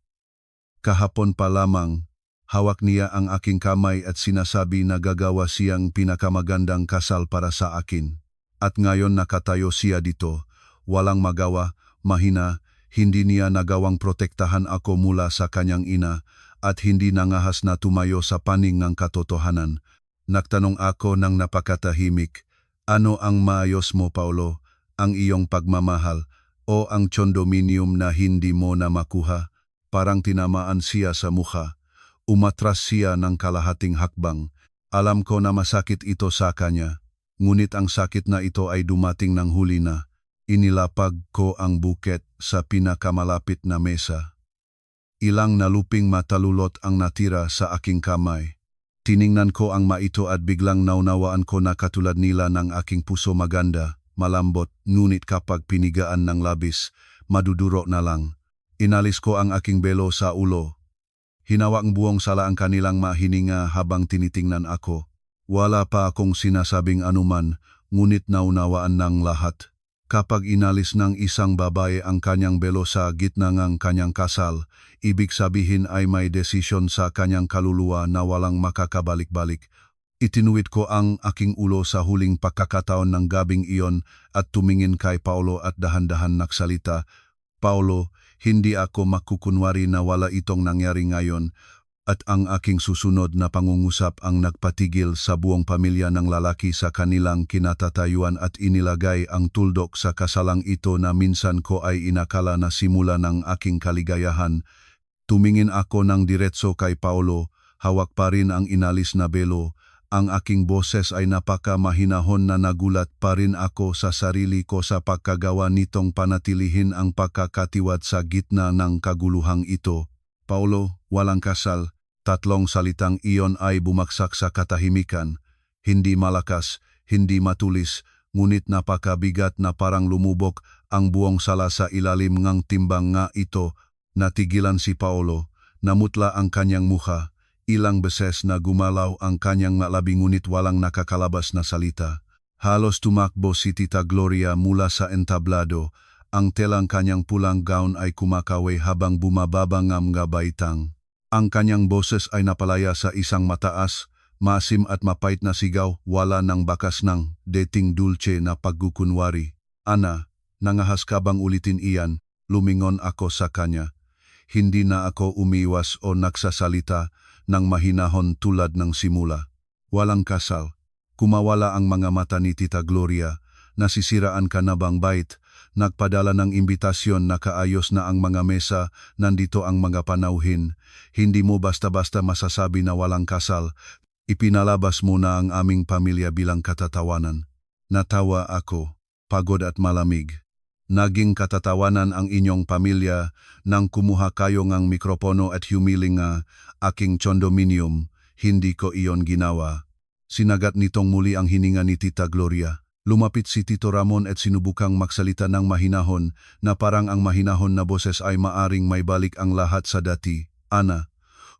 Kahapon pa lamang, hawak niya ang aking kamay at sinasabi na gagawa siyang pinakamagandang kasal para sa akin. At ngayon nakatayo siya dito, walang magawa, mahina, hindi niya nagawang protektahan ako mula sa kanyang ina at hindi nangahas na tumayo sa panig ng katotohanan. Nagtanong ako ng napakatahimik, ano ang maayos mo, Paulo? Ang iyong pagmamahal o ang condominium na hindi mo na makuha? Parang tinamaan siya sa mukha. Umatras siya ng kalahating hakbang. Alam ko na masakit ito sa kanya, ngunit ang sakit na ito ay dumating ng huli na. Inilapag ko ang buket sa pinakamalapit na mesa. Ilang naluping matalulot ang natira sa aking kamay. Tiningnan ko ang maito at biglang naunawaan ko na katulad nila ng aking puso maganda, malambot, ngunit kapag pinigaan ng labis, maduduro na lang. Inalis ko ang aking belo sa ulo. Hinawak buong sala ang kanilang mahininga habang tinitingnan ako. Wala pa akong sinasabing anuman, ngunit naunawaan ng lahat. Kapag inalis ng isang babae ang kanyang belo sa gitna ng kanyang kasal, ibig sabihin ay may desisyon sa kanyang kaluluwa na walang makakabalik-balik. Itinuwid ko ang aking ulo sa huling pagkakataon ng gabing iyon at tumingin kay Paulo at dahan-dahan nagsalita. Paulo, hindi ako makukunwari na wala itong nangyari ngayon at ang aking susunod na pangungusap ang nagpatigil sa buong pamilya ng lalaki sa kanilang kinatatayuan at inilagay ang tuldok sa kasalang ito na minsan ko ay inakala na simula ng aking kaligayahan. Tumingin ako ng diretso kay Paulo, hawak pa rin ang inalis na belo. Ang aking boses ay napakamahinahon na nagulat pa rin ako sa sarili ko sa pagkagawa nitong panatilihin ang pagkakatiwad sa gitna ng kaguluhang ito. Paulo, walang kasal, tatlong salitang iyon ay bumaksak sa katahimikan. Hindi malakas, hindi matulis, ngunit napakabigat na parang lumubok ang buong sala sa ilalim ng timbang nga ito. Natigilan si Paulo, namutla ang kanyang mukha, ilang beses na gumalaw ang kanyang labi ngunit walang nakakalabas na salita. Halos tumakbo si Tita Gloria mula sa entablado, ang telang kanyang pulang gown ay kumakaway habang bumababa ng mga baitang. Ang kanyang boses ay napalaya sa isang mataas, maasim at mapait na sigaw, wala ng bakas ng dating dulce na pagkukunwari. Ana, nangahas ka bang ulitin iyan? Lumingon ako sa kanya. Hindi na ako umiwas o nagsasalita ng mahinahon tulad ng simula. Walang kasal. Kumawala ang mga mata ni Tita Gloria. Nasisiraan ka na bang bait? Nagpadala ng imbitasyon na kaayos na ang mga mesa, nandito ang mga panauhin. Hindi mo basta-basta masasabi na walang kasal. Ipinalabas mo na ang aming pamilya bilang katatawanan. Natawa ako, pagod at malamig. Naging katatawanan ang inyong pamilya nang kumuha kayo ng mikropono at humiling nga aking condominium, hindi ko iyon ginawa. Sinagat nitong muli ang hininga ni Tita Gloria. Lumapit si Tito Ramon at sinubukang magsalita ng mahinahon na parang ang mahinahon na boses ay maaring may balik ang lahat sa dati. Ana,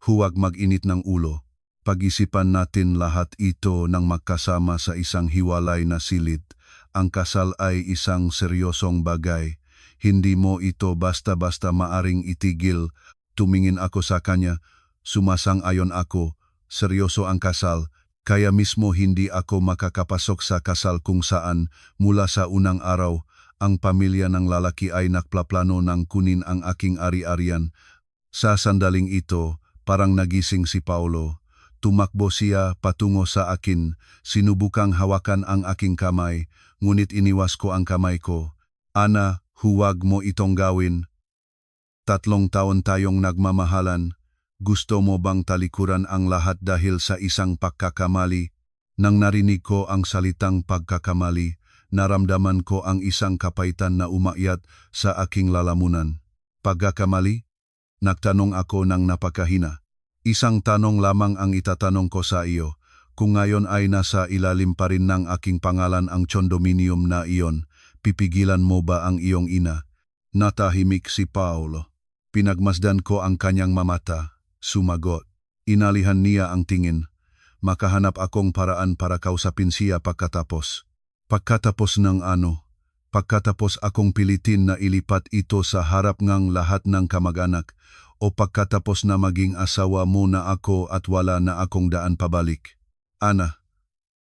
huwag mag-init ng ulo. Pag-isipan natin lahat ito nang magkasama sa isang hiwalay na silid. Ang kasal ay isang seryosong bagay. Hindi mo ito basta-basta maaring itigil. Tumingin ako sa kanya. Sumasang-ayon ako. Seryoso ang kasal. Kaya mismo hindi ako makakapasok sa kasal kung saan, mula sa unang araw, ang pamilya ng lalaki ay nakplaplano ng kunin ang aking ari-arian. Sa sandaling ito, parang nagising si Paulo. Tumakbo siya patungo sa akin, sinubukang hawakan ang aking kamay, ngunit iniwas ko ang kamay ko. Ana, huwag mo itong gawin. 3 taon tayong nagmamahalan. Gusto mo bang talikuran ang lahat dahil sa isang pagkakamali? Nang narinig ko ang salitang pagkakamali, naramdaman ko ang isang kapaitan na umakyat sa aking lalamunan. Pagkakamali? Nagtanong ako ng napakahina. Isang tanong lamang ang itatanong ko sa iyo. Kung ngayon ay nasa ilalim pa rin ng aking pangalan ang condominium na iyon, pipigilan mo ba ang iyong ina? Natahimik si Paulo. Pinagmasdan ko ang kanyang mamata. Sumagot. Inalihan niya ang tingin. Makahanap akong paraan para kausapin siya pagkatapos. Pagkatapos ng ano? Pagkatapos akong pilitin na ilipat ito sa harap ng lahat ng kamag-anak, o pagkatapos na maging asawa mo na ako at wala na akong daan pabalik. Ana,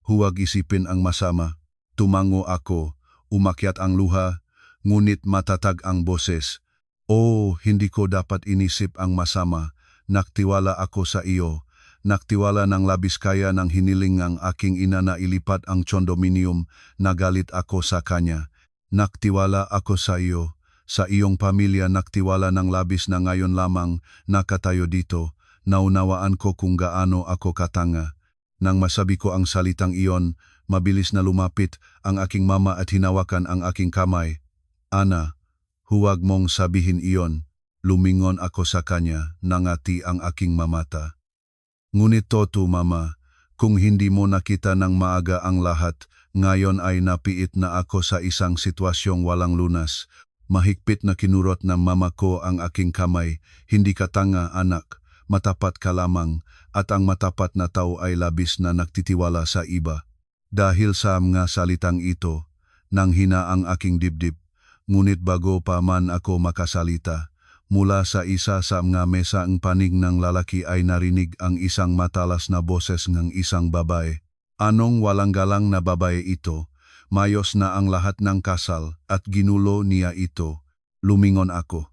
huwag isipin ang masama. Tumango ako, umakyat ang luha, ngunit matatag ang boses. Oh, hindi ko dapat inisip ang masama. Naktiwala ako sa iyo. Naktiwala ng labis kaya ng hiniling ng aking ina na ilipat ang condominium. Nagalit ako sa kanya. Naktiwala ako sa iyo. Sa iyong pamilya naktiwala ng labis na ngayon lamang nakatayo dito. Naunawaan ko kung gaano ako katanga. Nang masabi ko ang salitang iyon, mabilis na lumapit ang aking mama at hinawakan ang aking kamay. Ana, huwag mong sabihin iyon. Lumingon ako sa kanya, nangati ang aking mamata. Ngunit toto mama, kung hindi mo nakita ng maaga ang lahat, ngayon ay napiit na ako sa isang sitwasyong walang lunas. Mahigpit na kinurot ng mama ko ang aking kamay. Hindi ka tanga, anak. Matapat ka lamang, at ang matapat na tao ay labis na nagtitiwala sa iba. Dahil sa mga salitang ito, nanghina ang aking dibdib. Ngunit bago pa man ako makasalita, mula sa isa sa mga mesa ang panig ng lalaki ay narinig ang isang matalas na boses ng isang babae. Anong walang galang na babae ito? Mayos na ang lahat ng kasal at ginulo niya ito. Lumingon ako.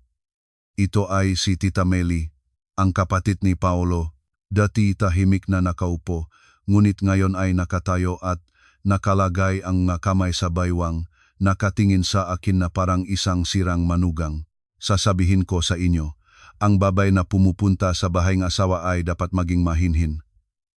Ito ay si Tita Meli, ang kapatid ni Paulo. Dati tahimik na nakaupo, ngunit ngayon ay nakatayo at nakalagay ang kamay sa baywang, nakatingin sa akin na parang isang sirang manugang. Sasabihin ko sa inyo, ang babay na pumupunta sa bahay ng asawa ay dapat maging mahinhin.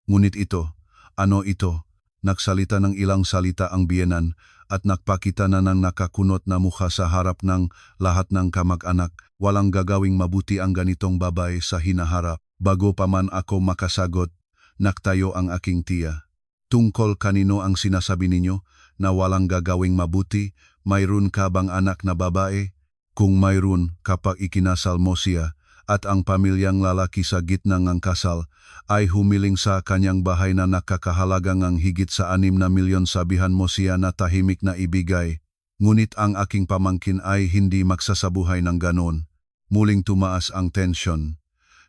Ngunit ito, ano ito? Nagsalita ng ilang salita ang biyenan at nagpakita na ng nakakunot na mukha sa harap ng lahat ng kamag-anak. Walang gagawing mabuti ang ganitong babae sa hinaharap. Bago pa man ako makasagot, naktayo ang aking tiya. Tungkol kanino ang sinasabi ninyo na walang gagawing mabuti, mayroon ka bang anak na babae? Kung mayroon, kapag ikinasal mo siya at ang pamilyang lalaki sa gitna ng kasal ay humiling sa kanyang bahay na nakakahalaga ng higit sa 6 na milyon, sabihan mo siya na tahimik na ibigay. Ngunit ang aking pamangkin ay hindi magsasabuhay ng ganon. Muling tumaas ang tensyon.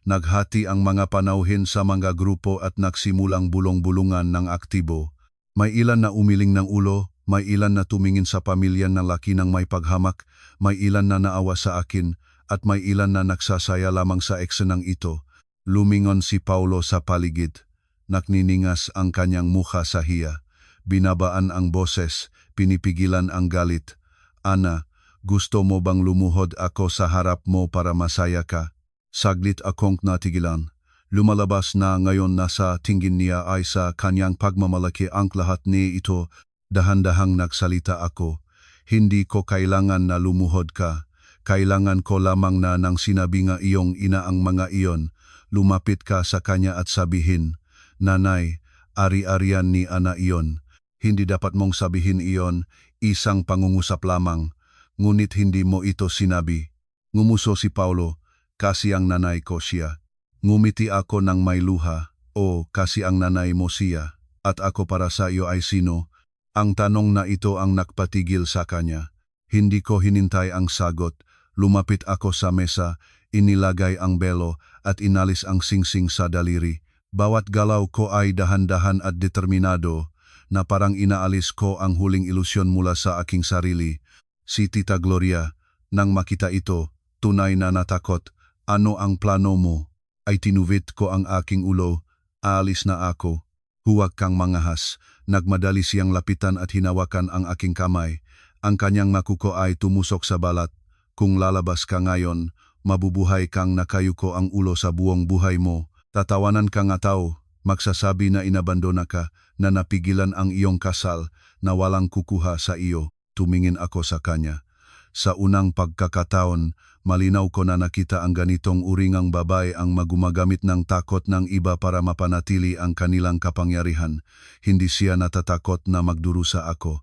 Naghati ang mga panauhin sa mga grupo at nagsimulang bulong-bulungan ng aktibo. May ilan na umiling ng ulo, may ilan na tumingin sa pamilyang laki ng may paghamak, may ilan na naawa sa akin, at may ilan na nagsasaya lamang sa eksenang ito. Lumingon si Paulo sa paligid. Nakniningas ang kanyang mukha sa hiya. Binabaan ang boses, pinipigilan ang galit. Ana, gusto mo bang lumuhod ako sa harap mo para masaya ka? Saglit akong natigilan. Lumalabas na ngayon nasa tingin niya ay sa kanyang pagmamalaki ang lahat ni ito. Dahan-dahang nagsalita ako. Hindi ko kailangan na lumuhod ka. Kailangan ko lamang na nang sinabi nga iyong ina ang mga iyon. Lumapit ka sa kanya at sabihin, Nanay, ari-arian ni Ana iyon. Hindi dapat mong sabihin iyon, isang pangungusap lamang. Ngunit hindi mo ito sinabi. Ngumuso si Paulo, kasi ang nanay ko siya. Ngumiti ako ng may luha, o kasi ang nanay mo siya, at ako para sa iyo ay sino? Ang tanong na ito ang nagpatigil sa kanya. Hindi ko hinintay ang sagot. Lumapit ako sa mesa, inilagay ang belo at inalis ang singsing sa daliri. Bawat galaw ko ay dahan-dahan at determinado, na parang inaalis ko ang huling ilusyon mula sa aking sarili. Si Tita Gloria, nang makita ito, tunay na natakot. Ano ang plano mo? Ay tinuvit ko ang aking ulo. Aalis na ako. Huwag kang mangahas. Nagmadali siyang lapitan at hinawakan ang aking kamay. Ang kanyang makuko ay tumusok sa balat. Kung lalabas ka ngayon, mabubuhay kang nakayuko ang ulo sa buong buhay mo. Tatawanan ka nga tao. Magsasabi na inabandona ka, na napigilan ang iyong kasal, na walang kukuha sa iyo. Tumingin ako sa kanya. Sa unang pagkakataon, malinaw ko na nakita ang ganitong uringang babae ang magumagamit ng takot ng iba para mapanatili ang kanilang kapangyarihan. Hindi siya natatakot na magdurusa ako.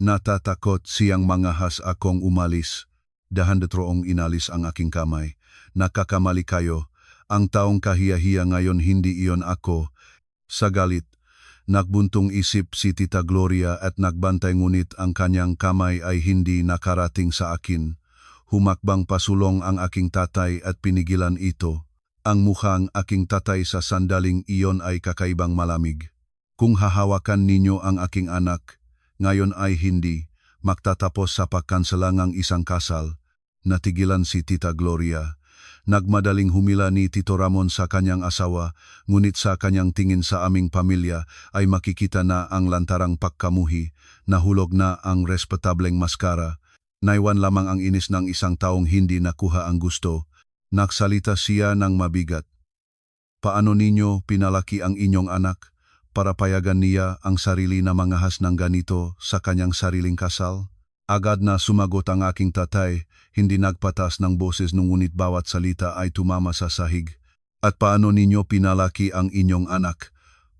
Natatakot siyang mangahas akong umalis. Dahan-datroong inalis ang aking kamay. Nakakamali kayo. Ang taong kahiya-hiya ngayon hindi iyon ako. Sa galit, nagbuntong isip si Tita Gloria at nagbantay, ngunit ang kanyang kamay ay hindi nakarating sa akin. Humakbang pasulong ang aking tatay at pinigilan ito. Ang mukhang aking tatay sa sandaling iyon ay kakaibang malamig. Kung hahawakan ninyo ang aking anak, ngayon ay hindi, magtatapos sa pagkansalangang isang kasal. Natigilan si Tita Gloria. Nagmadaling humila ni Tito Ramon sa kanyang asawa, ngunit sa kanyang tingin sa aming pamilya ay makikita na ang lantarang pagkamuhi, nahulog na ang respetableng maskara. Naiwan lamang ang inis ng isang taong hindi nakuha ang gusto. Nagsalita siya ng mabigat. Paano ninyo pinalaki ang inyong anak para payagan niya ang sarili na mangahas ng ganito sa kanyang sariling kasal? Agad na sumagot ang aking tatay, hindi nagpatas ng boses ngunit bawat salita ay tumama sa sahig. At paano ninyo pinalaki ang inyong anak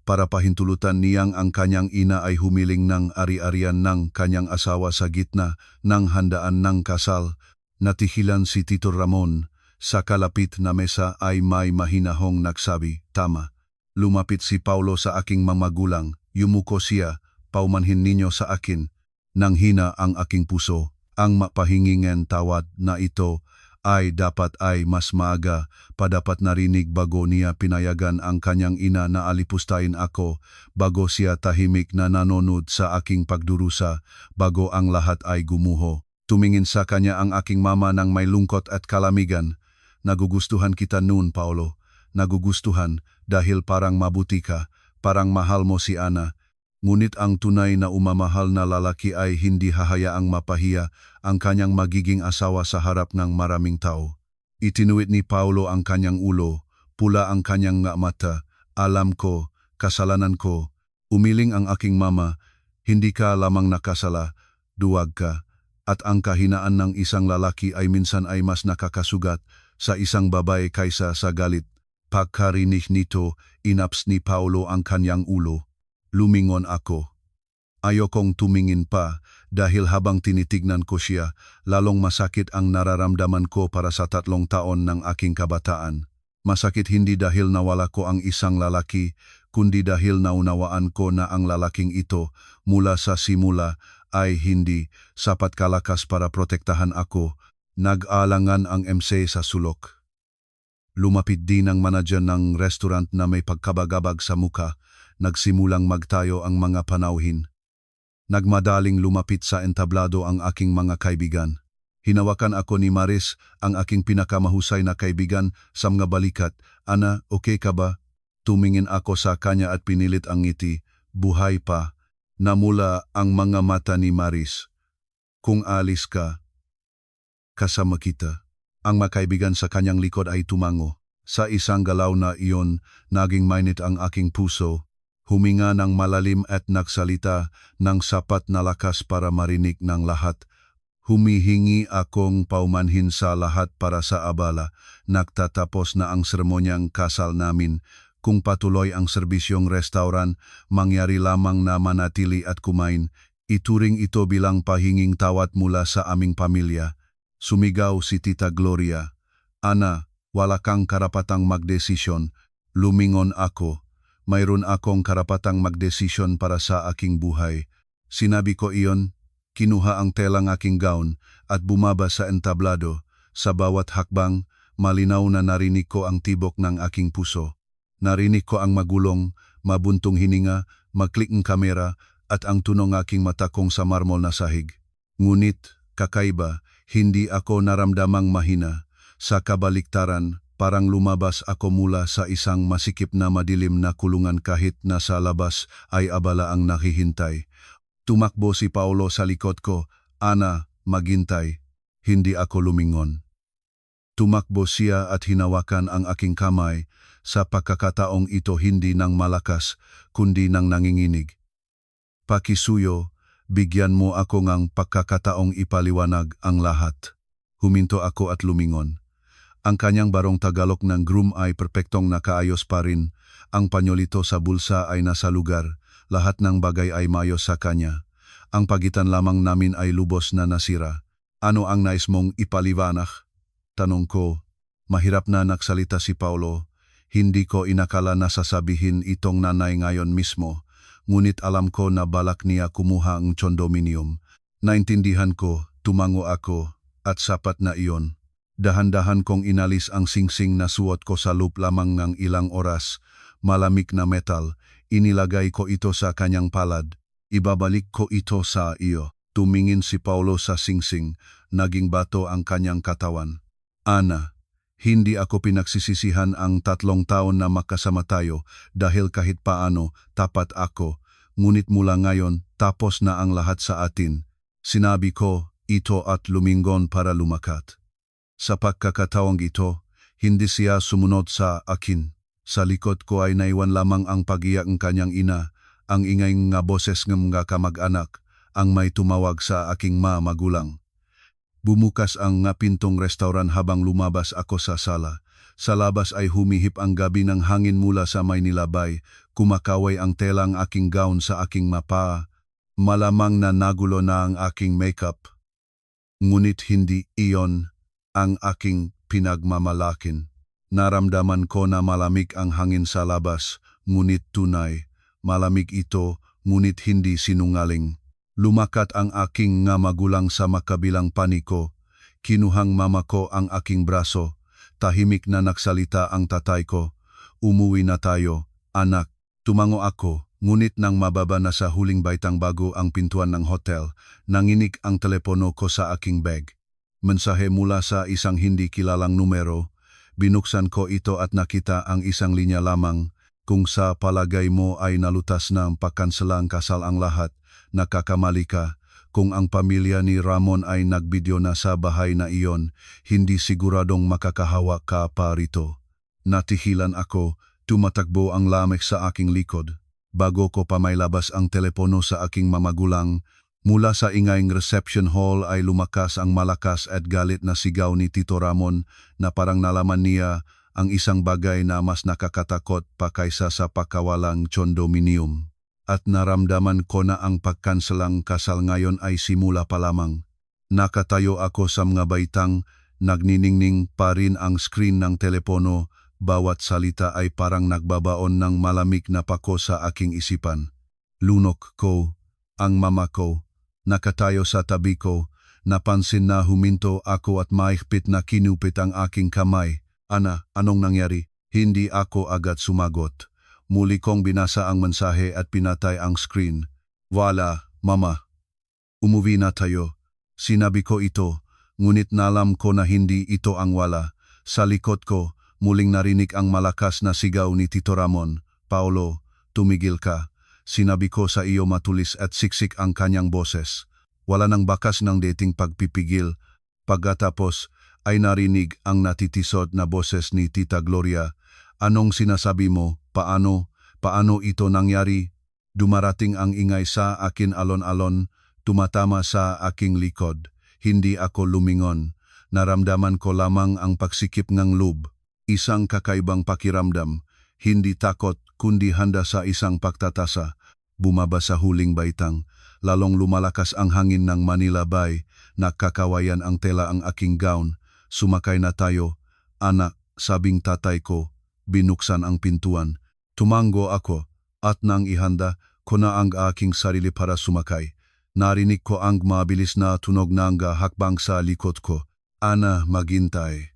para pahintulutan niyang ang kanyang ina ay humiling ng ari-arian ng kanyang asawa sa gitna ng handaan ng kasal? Natihilan si Tito Ramon. Sa kalapit na mesa ay may mahinahong nagsabi, tama. Lumapit si Paulo sa aking mga magulang, yumuko siya, paumanhin ninyo sa akin. Nang hina ang aking puso, ang mapahingingen tawad na ito ay dapat ay mas maaga pa dapat narinig bago niya pinayagan ang kanyang ina na alipustahin ako, bago siya tahimik na nanonood sa aking pagdurusa, bago ang lahat ay gumuho. Tumingin sa kanya ang aking mama ng may lungkot at kalamigan. Nagugustuhan kita noon, Paulo. Nagugustuhan dahil parang mabuti ka, parang mahal mo si Ana. Ngunit ang tunay na umamahal na lalaki ay hindi hahayaang mapahiya ang kanyang magiging asawa sa harap ng maraming tao. Itinuwid ni Paulo ang kanyang ulo, pula ang kanyang mata. Alam ko, kasalanan ko. Umiling ang aking mama, hindi ka lamang nakasala, duwag ka. at ang kahinaan ng isang lalaki ay minsan ay mas nakakasugat sa isang babae kaysa sa galit. Pagkarinig nito, inaps ni Paulo ang kanyang ulo. Lumingon ako. Ayokong tumingin pa dahil habang tinitignan ko siya, lalong masakit ang nararamdaman ko para sa 3 taon ng aking kabataan. Masakit hindi dahil nawala ko ang isang lalaki, kundi dahil naunawaan ko na ang lalaking ito mula sa simula ay hindi sapat kalakas para protektahan ako. Nag-alangan ang MC sa sulok. Lumapit din ang manager ng restaurant na may pagkabagabag sa muka. Nagsimulang magtayo ang mga panauhin. Nagmadaling lumapit sa entablado ang aking mga kaibigan. Hinawakan ako ni Maris, ang aking pinakamahusay na kaibigan, sa mga balikat. Ana, okay ka ba? Tumingin ako sa kanya at pinilit ang ngiti. Buhay pa. Namula ang mga mata ni Maris. Kung alis ka, kasama kita. Ang makaibigan sa kanyang likod ay tumango. Sa isang galaw na iyon, naging mainit ang aking puso. Huminga ng malalim at nagsalita ng sapat na lakas para marinig ng lahat. Humihingi akong paumanhin sa lahat para sa abala. Nagtatapos na ang seremonyang kasal namin. Kung patuloy ang serbisyong restaurant, mangyari lamang na manatili at kumain. Ituring ito bilang pahinging tawad mula sa aming pamilya. Sumigaw si Tita Gloria. Ana, wala kang karapatang magdesisyon. Lumingon ako. Mayroon akong karapatang magdesisyon para sa aking buhay. Sinabi ko iyon. Kinuha ang telang aking gown at bumaba sa entablado. Sa bawat hakbang, malinaw na narinig ko ang tibok ng aking puso. Narinig ko ang magulong, mabuntong hininga, maklik ng kamera at ang tunong aking mata kong sa marmol na sahig. Ngunit, kakaiba, hindi ako naramdamang mahina. Sa kabaliktaran, parang lumabas ako mula sa isang masikip na madilim na kulungan kahit nasa labas ay abala ang nakihintay. Tumakbo si Paulo sa likod ko. Ana, maghintay. Hindi ako lumingon. Tumakbo siya at hinawakan ang aking kamay. Sa pagkakataong ito hindi nang malakas, kundi nang nanginginig. Pakisuyo, bigyan mo ako ng pagkakataong ipaliwanag ang lahat. Huminto ako at lumingon. Ang kanyang barong Tagalog ng groom ay perpektong nakaayos pa rin. Ang panyolito sa bulsa ay nasa lugar. Lahat ng bagay ay maayos sa kanya. Ang pagitan lamang namin ay lubos na nasira. Ano ang nais mong ipaliwanag? Tanong ko. Mahirap na nagsalita si Paulo. Hindi ko inakala na sasabihin itong nanay ngayon mismo. Ngunit alam ko na balak niya kumuha ang condominium. Naintindihan ko, tumango ako, at sapat na iyon. Dahan-dahan kong inalis ang singsing na suot ko sa loop lamang ng ilang oras. Malamig na metal. Inilagay ko ito sa kanyang palad. Ibabalik ko ito sa iyo. Tumingin si Paulo sa singsing. Naging bato ang kanyang katawan. Ana, hindi ako pinagsisisihan ang 3 taon na makasama tayo dahil kahit paano tapat ako. Ngunit mula ngayon, tapos na ang lahat sa atin. Sinabi ko ito at lumingon para lumakat. Sa pagkakataong ito, hindi siya sumunod sa akin. Sa likod ko ay naiwan lamang ang pag-iyak ng kanyang ina, ang ingay nga boses ng mga kamag-anak, ang may tumawag sa aking magulang. Bumukas ang pintong restaurant habang lumabas ako sa sala. Sa labas ay humihip ang gabi ng hangin mula sa may nilabay, kumakaway ang telang aking gown sa aking mapa. Malamang na nagulo na ang aking makeup. Ngunit hindi iyon ang aking pinagmamalakin. Naramdaman ko na malamig ang hangin sa labas, ngunit tunay. Malamig ito, ngunit hindi sinungaling. Lumakat ang aking magulang sa makabilang paniko. Kinuhang mama ko ang aking braso. Tahimik na nagsalita ang tatay ko. Umuwi na tayo, anak. Tumango ako, ngunit nang mababa na sa huling baitang bago ang pintuan ng hotel, nanginig ang telepono ko sa aking bag. Mensahe mula sa isang hindi kilalang numero. Binuksan ko ito at nakita ang isang linya lamang. Kung sa palagay mo ay nalutas na ang pagkanselang kasal ang lahat, nakakamali ka. Kung ang pamilya ni Ramon ay nagbideo na sa bahay na iyon, hindi siguradong makakahawa ka pa rito. Natihilan ako, tumatakbo ang lamig sa aking likod. Bago ko pa mailabas ang telepono sa aking mamagulang, Mula sa ingayng reception hall ay lumakas ang malakas at galit na sigaw ni Tito Ramon na parang nalaman niya ang isang bagay na mas nakakatakot pa kaysa sa pagkawalang condominium. At naramdaman ko na ang pagkanselang kasal ngayon ay simula pa lamang. Nakatayo ako sa mga baitang, nagniningning pa rin ang screen ng telepono, bawat salita ay parang nagbabaon ng malamig na pako sa aking isipan. Lunok ko, ang mama ko. Nakatayo sa tabi ko, napansin na huminto ako at mahigpit na kinupit ang aking kamay. Ana, anong nangyari? Hindi ako agad sumagot. Muli kong binasa ang mensahe at pinatay ang screen. Wala, mama. Umuwi na tayo. Sinabi ko ito, ngunit nalam ko na hindi ito ang wala. Sa likod ko, muling narinig ang malakas na sigaw ni Tito Ramon. Paolo, tumigil ka. Sinabi ko sa iyo matulis at siksik ang kanyang boses. Wala nang bakas ng dating pagpipigil. Pagkatapos ay narinig ang natitisod na boses ni Tita Gloria. Anong sinasabi mo? Paano ito nangyari? Dumarating ang ingay sa akin alon-alon, tumatama sa aking likod. Hindi ako lumingon. Naramdaman ko lamang ang pagsikip ng loob. Isang kakaibang pakiramdam. Hindi takot kundi handa sa isang pagtatasa. Bumaba sa huling baitang, lalong lumalakas ang hangin ng Manila Bay, nakakawayan ang tela ang aking gown. Sumakay na tayo. Anak, sabing tatay ko, binuksan ang pintuan. Tumango ako, at nang ihanda ko na ang aking sarili para sumakay. Narinig ko ang mabilis na tunog ng hakbang sa likod ko. Ana, maghintay.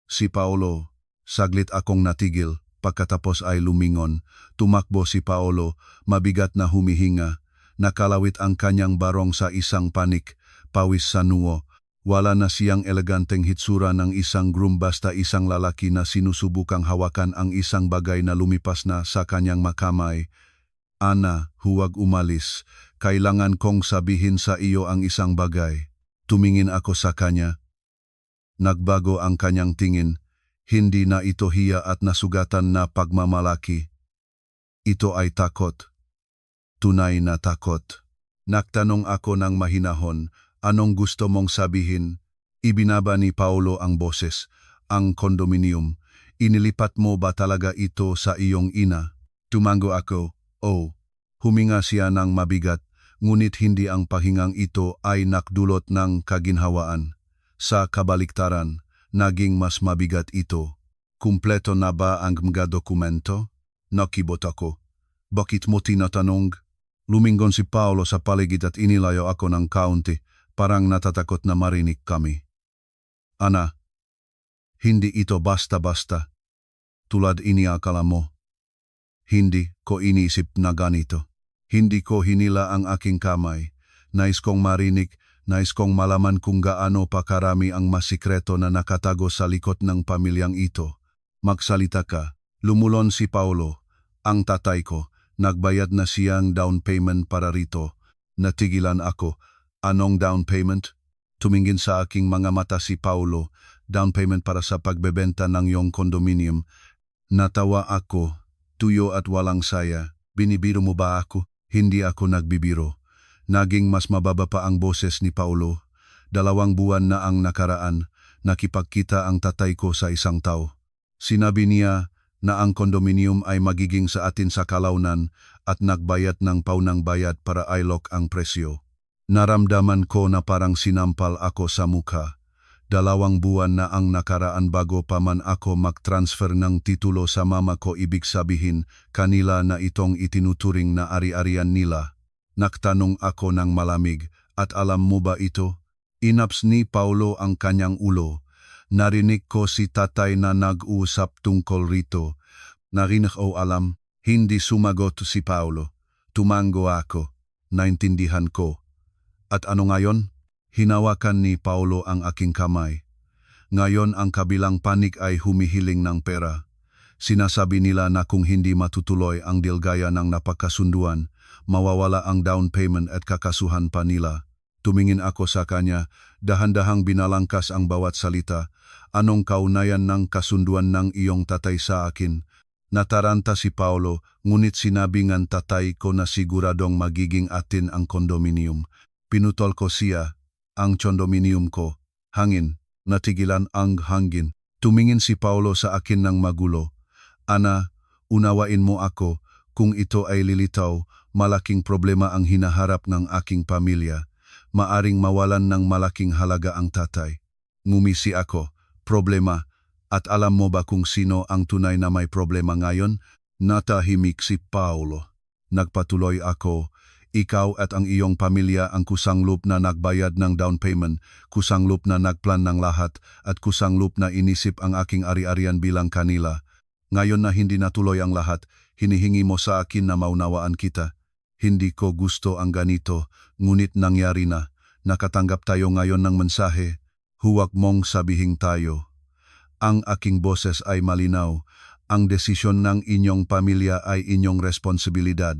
Si Paolo, saglit akong natigil. Pagkatapos ay lumingon, tumakbo si Paolo, mabigat na humihinga. Nakalawit ang kanyang barong sa isang panik, pawis sa noo. Wala na siyang eleganteng hitsura ng isang groom basta isang lalaki na sinusubukang hawakan ang isang bagay na lumipas na sa kanyang makamay. Ana, huwag umalis. Kailangan kong sabihin sa iyo ang isang bagay. Tumingin ako sa kanya. Nagbago ang kanyang tingin. Hindi na ito hiya at nasugatan na pagmamalaki. Ito ay takot. Tunay na takot. Nagtanong ako ng mahinahon, anong gusto mong sabihin? Ibinaba ni Paolo ang boses. Ang kondominium. Inilipat mo ba talaga ito sa iyong ina? Tumango ako, oh. Huminga siya ng mabigat, ngunit hindi ang pahingang ito ay nakdulot ng kaginhawaan. Sa kabaliktaran, naging mas mabigat ito. Kumpleto na ba ang mga dokumento? Nakibot ako. Bakit mo tinatanong? Lumingon si Paolo sa paligid at inilayo ako ng kaunti, parang natatakot na marinig kami. Ana, hindi ito basta-basta. Tulad iniakala mo. Hindi ko inisip na ganito. Hindi ko hinila ang aking kamay. Nais kong marinig, nais kong malaman kung gaano pa karami ang masikreto na nakatago sa likod ng pamilyang ito. Magsalita ka. Lumulon si Paolo. Ang tatay ko, nagbayad na siyang down payment para rito. Natigilan ako. Anong down payment? Tumingin sa aking mga mata si Paolo. Down payment para sa pagbebenta ng iyong condominium. Natawa ako. Tuyo at walang saya. Binibiro mo ba ako? Hindi ako nagbibiro. Naging mas mababa pa ang boses ni Paolo. 2 buwan na ang nakaraan, nakipagkita ang tatay ko sa isang tao. Sinabi niya na ang kondominium ay magiging sa atin sa kalaunan at nagbayad ng paunang bayad para i-lock ang presyo. Naramdaman ko na parang sinampal ako sa mukha. 2 buwan na ang nakaraan bago pa man ako mag-transfer ng titulo sa mama ko, ibig sabihin kanila na itong itinuturing na ari-arian nila. Nagtanong ako ng malamig, at alam mo ba ito? Inaps ni Paolo ang kanyang ulo. Narinig ko si tatay na nag-uusap tungkol rito. Narinig o alam, hindi sumagot si Paolo. Tumango ako. Naintindihan ko. At ano ngayon? Hinawakan ni Paolo ang aking kamay. Ngayon ang kabilang panig ay humihiling ng pera. Sinasabi nila na kung hindi matutuloy ang deal gaya ng napagkasunduan, mawawala ang down payment at kakasuhan pa nila. Tumingin ako sa kanya, dahan-dahang binalangkas ang bawat salita. Anong kaunayan ng kasunduan ng iyong tatay sa akin? Nataranta si Paolo, ngunit sinabi ng tatay ko na siguradong magiging atin ang kondominium. Pinutol ko siya, ang condominium ko. Hangin, natigilan ang hangin. Tumingin si Paulo sa akin ng magulo. Ana, unawain mo ako, kung ito ay lilitaw, malaking problema ang hinaharap ng aking pamilya. Maaring mawalan ng malaking halaga ang tatay. Ngumisi ako, problema, at alam mo ba kung sino ang tunay na may problema ngayon? Natahimik si Paulo. Nagpatuloy ako, ikaw at ang iyong pamilya ang kusanglop na nagbayad ng down payment, kusanglop na nagplan ng lahat, at kusanglop na inisip ang aking ari-arian bilang kanila. Ngayon na hindi natuloy ang lahat, hinihingi mo sa akin na maunawaan kita. Hindi ko gusto ang ganito, ngunit nangyari na. Nakatanggap tayo ngayon ng mensahe. Huwag mong sabihin tayo. Ang aking boses ay malinaw. Ang desisyon ng inyong pamilya ay inyong responsibilidad.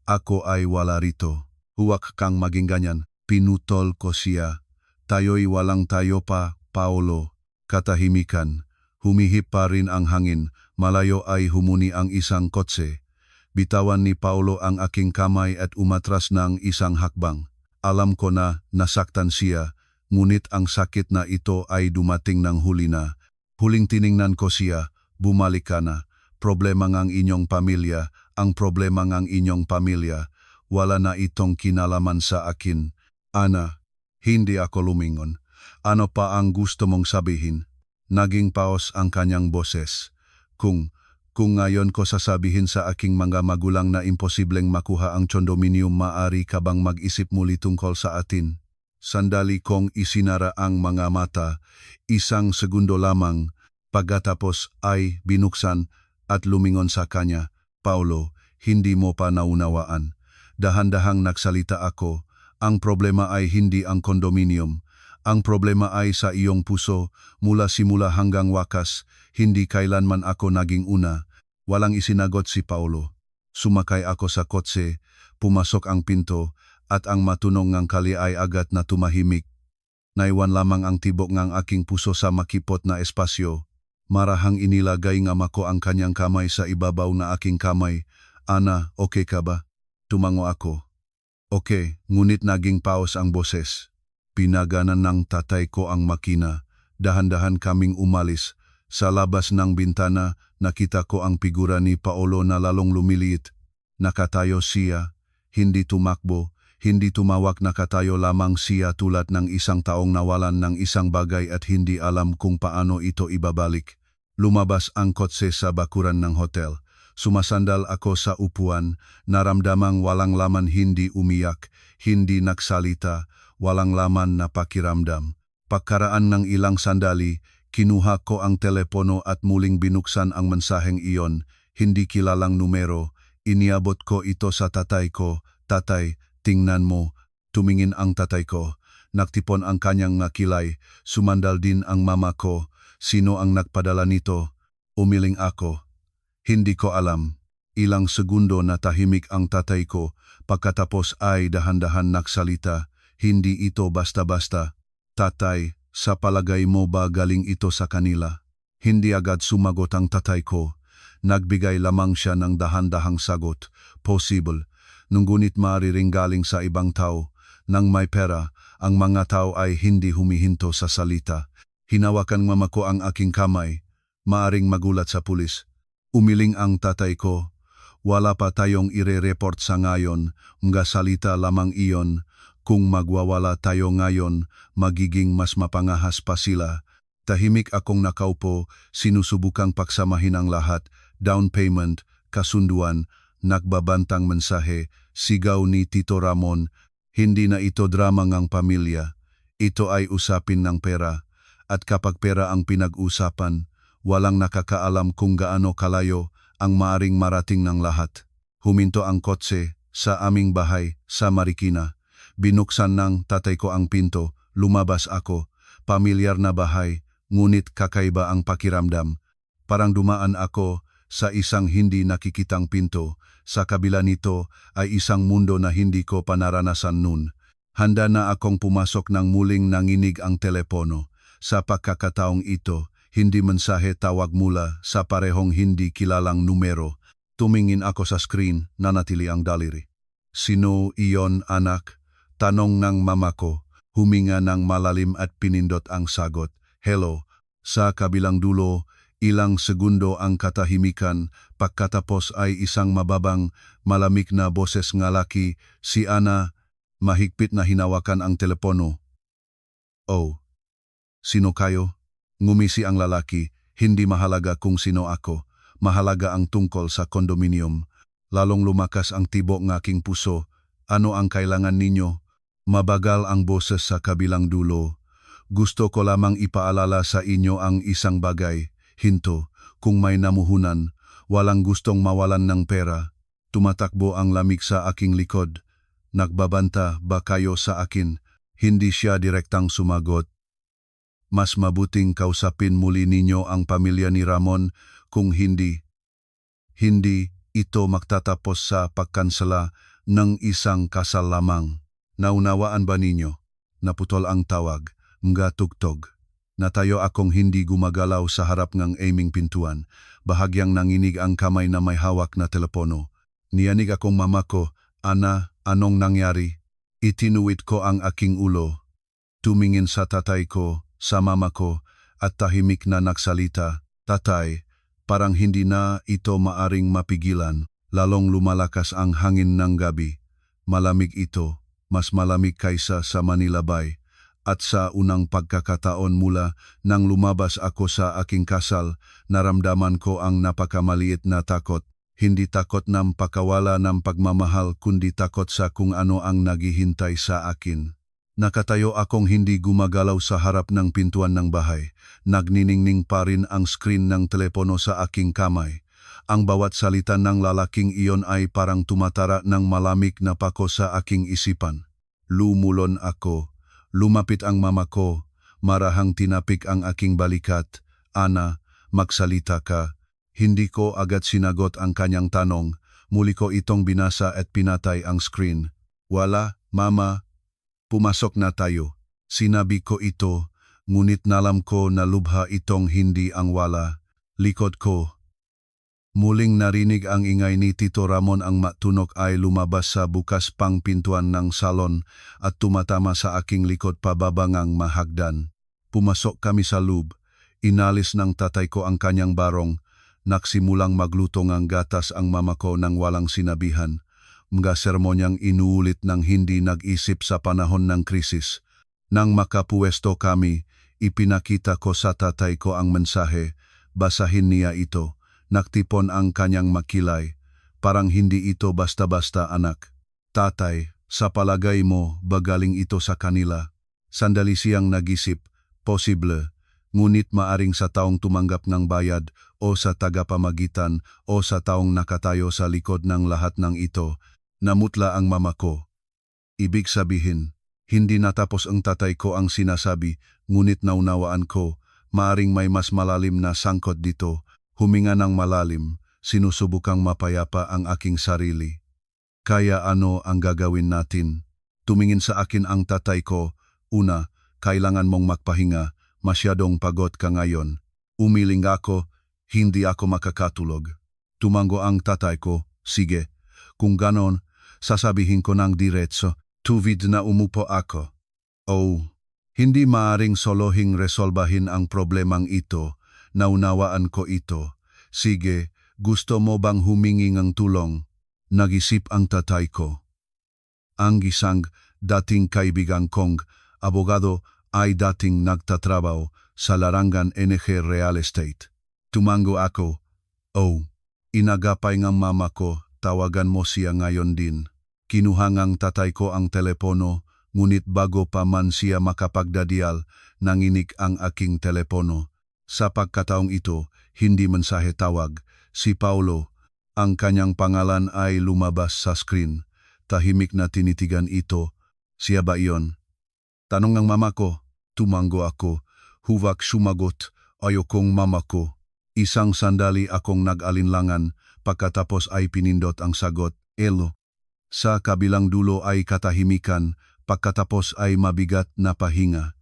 Ako ay wala rito. Huwag kang maging ganyan. Pinutol ko siya. Tayo'y walang tayo pa, Paulo. Katahimikan. Humihip pa rin ang hangin. Malayo ay humuni ang isang kotse. Bitawan ni Paulo ang aking kamay at umatras ng isang hakbang. Alam ko na nasaktan siya, ngunit ang sakit na ito ay dumating ng huli na. Huling tiningnan ko siya, bumalik ka na. Problema ngang inyong pamilya, ang problema ngang inyong pamilya, wala na itong kinalaman sa akin. Ana, hindi ako lumingon. Ano pa ang gusto mong sabihin? Naging paos ang kanyang boses. Kung ngayon ko sasabihin sa aking mga magulang na imposibleng makuha ang condominium, maari ka bang mag-isip muli tungkol sa atin? Sandali kong isinara ang mga mata, isang segundo lamang, pagkatapos ay binuksan at lumingon sa kanya. Paulo, hindi mo pa naunawaan. Dahan-dahang nagsalita ako, ang problema ay hindi ang condominium. Ang problema ay sa iyong puso, mula simula hanggang wakas, hindi kailanman ako naging una. Walang isinagot si Paulo. Sumakay ako sa kotse, pumasok ang pinto, at ang matunong ngang kali ay agad na tumahimik. Naiwan lamang ang tibok ngang aking puso sa makipot na espasyo. Marahang inilagay nga mako ang kanyang kamay sa ibabaw na aking kamay. Ana, okay ka ba? Tumango ako. Okay, ngunit naging paos ang boses. Pinaganan ng tatay ko ang makina. Dahan-dahan kaming umalis. Sa labas ng bintana, nakita ko ang figura ni Paulo na lalong lumiliit. Nakatayo siya, hindi tumakbo, hindi tumawak, nakatayo lamang siya tulad ng isang taong nawalan ng isang bagay at hindi alam kung paano ito ibabalik. Lumabas ang kotse sa bakuran ng hotel. Sumasandal ako sa upuan, naramdamang walang laman, hindi umiyak, hindi nagsalita, walang laman na pakiramdam. Pagkaraan ng ilang sandali, kinuha ko ang telepono at muling binuksan ang mensaheng iyon, hindi kilalang numero. Iniabot ko ito sa tatay ko. Tatay, tingnan mo. Tumingin ang tatay ko. Nagtipon ang kanyang kilay. Sumandal din ang mama ko. Sino ang nagpadala nito? Umiling ako. Hindi ko alam. Ilang segundo na tahimik ang tatay ko. Pagkatapos ay dahan-dahan nagsalita. Hindi ito basta-basta. Tatay, sa palagay mo ba galing ito sa kanila? Hindi agad sumagot ang tatay ko. Nagbigay lamang siya ng dahan-dahang sagot. Possible. Ngunit maaari ring galing sa ibang tao. Nang may pera, ang mga tao ay hindi humihinto sa salita. Hinawakan mama ko ang aking kamay. Maaring magulat sa pulis. Umiling ang tatay ko. Wala pa tayong ire-report sa ngayon. Mga salita lamang iyon. Kung magwawala tayo ngayon, magiging mas mapangahas pa sila. Tahimik akong nakaupo, sinusubukang paksamahin ang lahat. Down payment, kasunduan, nagbabantang mensahe, sigaw ni Tito Ramon. Hindi na ito drama ng pamilya. Ito ay usapin ng pera. At kapag pera ang pinag-usapan, walang nakakaalam kung gaano kalayo ang maaring marating ng lahat. Huminto ang kotse sa aming bahay sa Marikina. Binuksan ng tatay ko ang pinto, lumabas ako. Pamilyar na bahay, ngunit kakaiba ang pakiramdam. Parang dumaan ako sa isang hindi nakikitang pinto. Sa kabila nito ay isang mundo na hindi ko panaranasan noon. Handa na akong pumasok nang muling nanginig ang telepono. Sa pagkakataong ito, hindi mensahe tawag mula sa parehong hindi kilalang numero. Tumingin ako sa screen, nanatili ang daliri. Sino iyon, anak? Tanong ng mama ko. Huminga ng malalim at pinindot ang sagot. Hello. Sa kabilang dulo, ilang segundo ang katahimikan, pagkatapos ay isang mababang, malamig na boses ng laki, si Ana, mahigpit na hinawakan ang telepono. Oh, sino kayo? Ngumisi ang lalaki, hindi mahalaga kung sino ako, mahalaga ang tungkol sa kondominium. Lalong lumakas ang tibok ng aking puso. Ano ang kailangan ninyo? Mabagal ang boses sa kabilang dulo. Gusto ko lamang ipaalala sa inyo ang isang bagay. Hinto, kung may namuhunan, walang gustong mawalan ng pera. Tumatakbo ang lamig sa aking likod. Nagbabanta ba kayo sa akin? Hindi siya direktang sumagot. Mas mabuting kausapin muli ninyo ang pamilya ni Ramon kung hindi. Hindi ito magtatapos sa pagkansela ng isang kasal lamang. Naunawaan ba ninyo? Naputol ang tawag, mga tugtog. Natayo akong hindi gumagalaw sa harap ng aming pintuan. Bahagyang nanginig ang kamay na may hawak na telepono. Niyanig akong mama ko, Ana, anong nangyari? Itinuwid ko ang aking ulo. Tumingin sa tatay ko, sa mama ko, at tahimik na nagsalita. Tatay, parang hindi na ito maaring mapigilan. Lalong lumalakas ang hangin ng gabi. Malamig ito. Mas malamig kaysa sa Manila Bay, at sa unang pagkakataon mula nang lumabas ako sa aking kasal, naramdaman ko ang napakamaliit na takot. Hindi takot ng pakawala ng pagmamahal kundi takot sa kung ano ang naghihintay sa akin. Nakatayo akong hindi gumagalaw sa harap ng pintuan ng bahay. Nagniningning pa rin ang screen ng telepono sa aking kamay. Ang bawat salita ng lalaking iyon ay parang tumatara ng malamig na pako sa aking isipan. Lumulon ako. Lumapit ang mama ko. Marahang tinapik ang aking balikat. Ana, magsalita ka. Hindi ko agad sinagot ang kanyang tanong. Muli ko itong binasa at pinatay ang screen. Wala, mama. Pumasok na tayo. Sinabi ko ito, ngunit nalam ko na lubha itong hindi ang wala. Likod ko. Muling narinig ang ingay ni Tito Ramon. Ang matunok ay lumabas sa bukas pang pintuan ng salon at tumatama sa aking likod pababa ngang mahagdan. Pumasok kami sa loob. Inalis ng tatay ko ang kanyang barong. Nagsimulang magluto ng gatas ang mama ko nang walang sinabihan. Mga sermonyang inuulit ng hindi nag-isip sa panahon ng krisis. Nang makapuesto kami, ipinakita ko sa tatay ko ang mensahe. Basahin niya ito. Naktipon ang kanyang makilay. Parang hindi ito basta-basta, anak. Tatay, sa palagay mo, bagaling ito sa kanila? Sandali siyang nag-isip. Posible. Ngunit maaring sa taong tumanggap ng bayad o sa tagapamagitan o sa taong nakatayo sa likod ng lahat ng ito. Namutla ang mama ko. Ibig sabihin, hindi natapos ang tatay ko ang sinasabi, ngunit naunawaan ko, maaring may mas malalim na sangkot dito. Huminga ng malalim, sinusubukang mapayapa ang aking sarili. Kaya ano ang gagawin natin? Tumingin sa akin ang tatay ko. Una, kailangan mong magpahinga, masyadong pagod ka ngayon. Umiling ako, hindi ako makakatulog. Tumango ang tatay ko, sige. Kung ganon, sasabihin ko ng diretso, tuwid na umupo ako. Oh, hindi maaring solohing resolbahin ang problemang ito. Naunawaan ko ito. Sige, gusto mo bang humingi ng tulong? Nag-isip ang tatay ko. Ang isang dating kaibigan kong abogado ay dating nagtatrabaho sa larangan NG Real Estate. Tumango ako. Oh, inagapay ng mama ko, tawagan mo siya ngayon din. Kinuha ng tatay ko ang telepono, ngunit bago pa man siya makapagdadial, nanginig ang aking telepono. Sa pagkataong ito, hindi mensahe tawag. Si Paulo, ang kanyang pangalan ay lumabas sa screen. Tahimik na tinitigan ito. Siya ba iyon? Tanong ng mama ko. Tumango ako. Huwag sumagot. Ayokong mama ko. Isang sandali akong nag-alinlangan. Pagkatapos ay pinindot ang sagot. Elo. Sa kabilang dulo ay katahimikan. Pagkatapos ay mabigat na pahinga.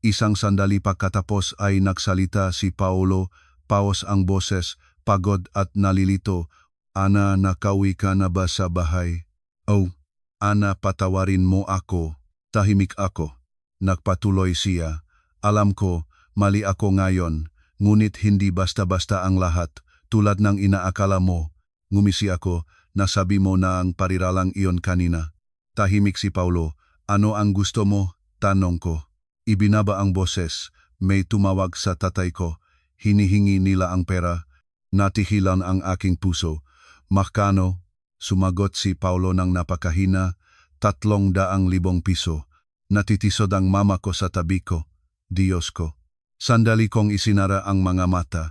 Isang sandali pagkatapos ay nagsalita si Paulo, paos ang boses, pagod at nalilito. Ana, nakauwi ka na ba sa bahay? Oh, Ana, patawarin mo ako. Tahimik ako. Nagpatuloy siya. Alam ko, mali ako ngayon, ngunit hindi basta-basta ang lahat, tulad ng inaakala mo. Ngumisi ako, nasabi mo na ang pariralang iyon kanina. Tahimik si Paulo. Ano ang gusto mo? Tanong ko. Ibinaba ang boses. May tumawag sa tatay ko. Hinihingi nila ang pera. Natihilan ang aking puso. Magkano? Sumagot si Paulo ng napakahina. 300,000 piso. Natitisod ang mama ko sa tabi ko. Diyos ko. Sandali kong isinara ang mga mata.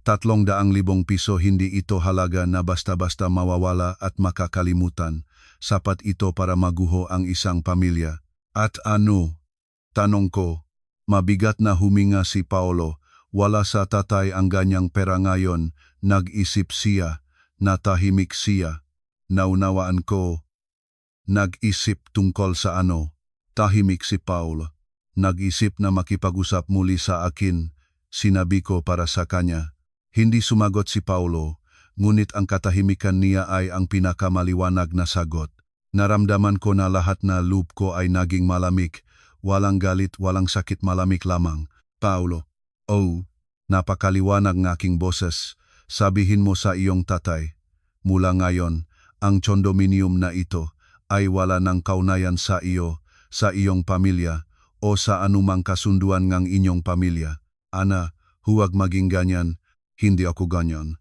300,000 piso, hindi ito halaga na basta-basta mawawala at makakalimutan. Sapat ito para maguho ang isang pamilya. At ano? Tanong ko. Mabigat na huminga si Paulo. Wala sa tatay ang ganyang pera ngayon. Nag-isip siya. Natahimik siya. Naunawaan ko. Nag-isip tungkol sa ano? Tahimik si Paulo. Nag-isip na makipag-usap muli sa akin. Sinabi ko para sa kanya. Hindi sumagot si Paulo, ngunit ang katahimikan niya ay ang pinakamaliwanag na sagot. Naramdaman ko na lahat na loob ko ay naging malamig. Walang galit, walang sakit, malamig lamang. Paulo. Oh, napakaliwanag ng aking boses. Sabihin mo sa iyong tatay. Mula ngayon, ang condominium na ito ay wala ng kaugnayan sa iyo, sa iyong pamilya, o sa anumang kasunduan ng inyong pamilya. Ana, huwag maging ganyan. Hindi ako ganyan.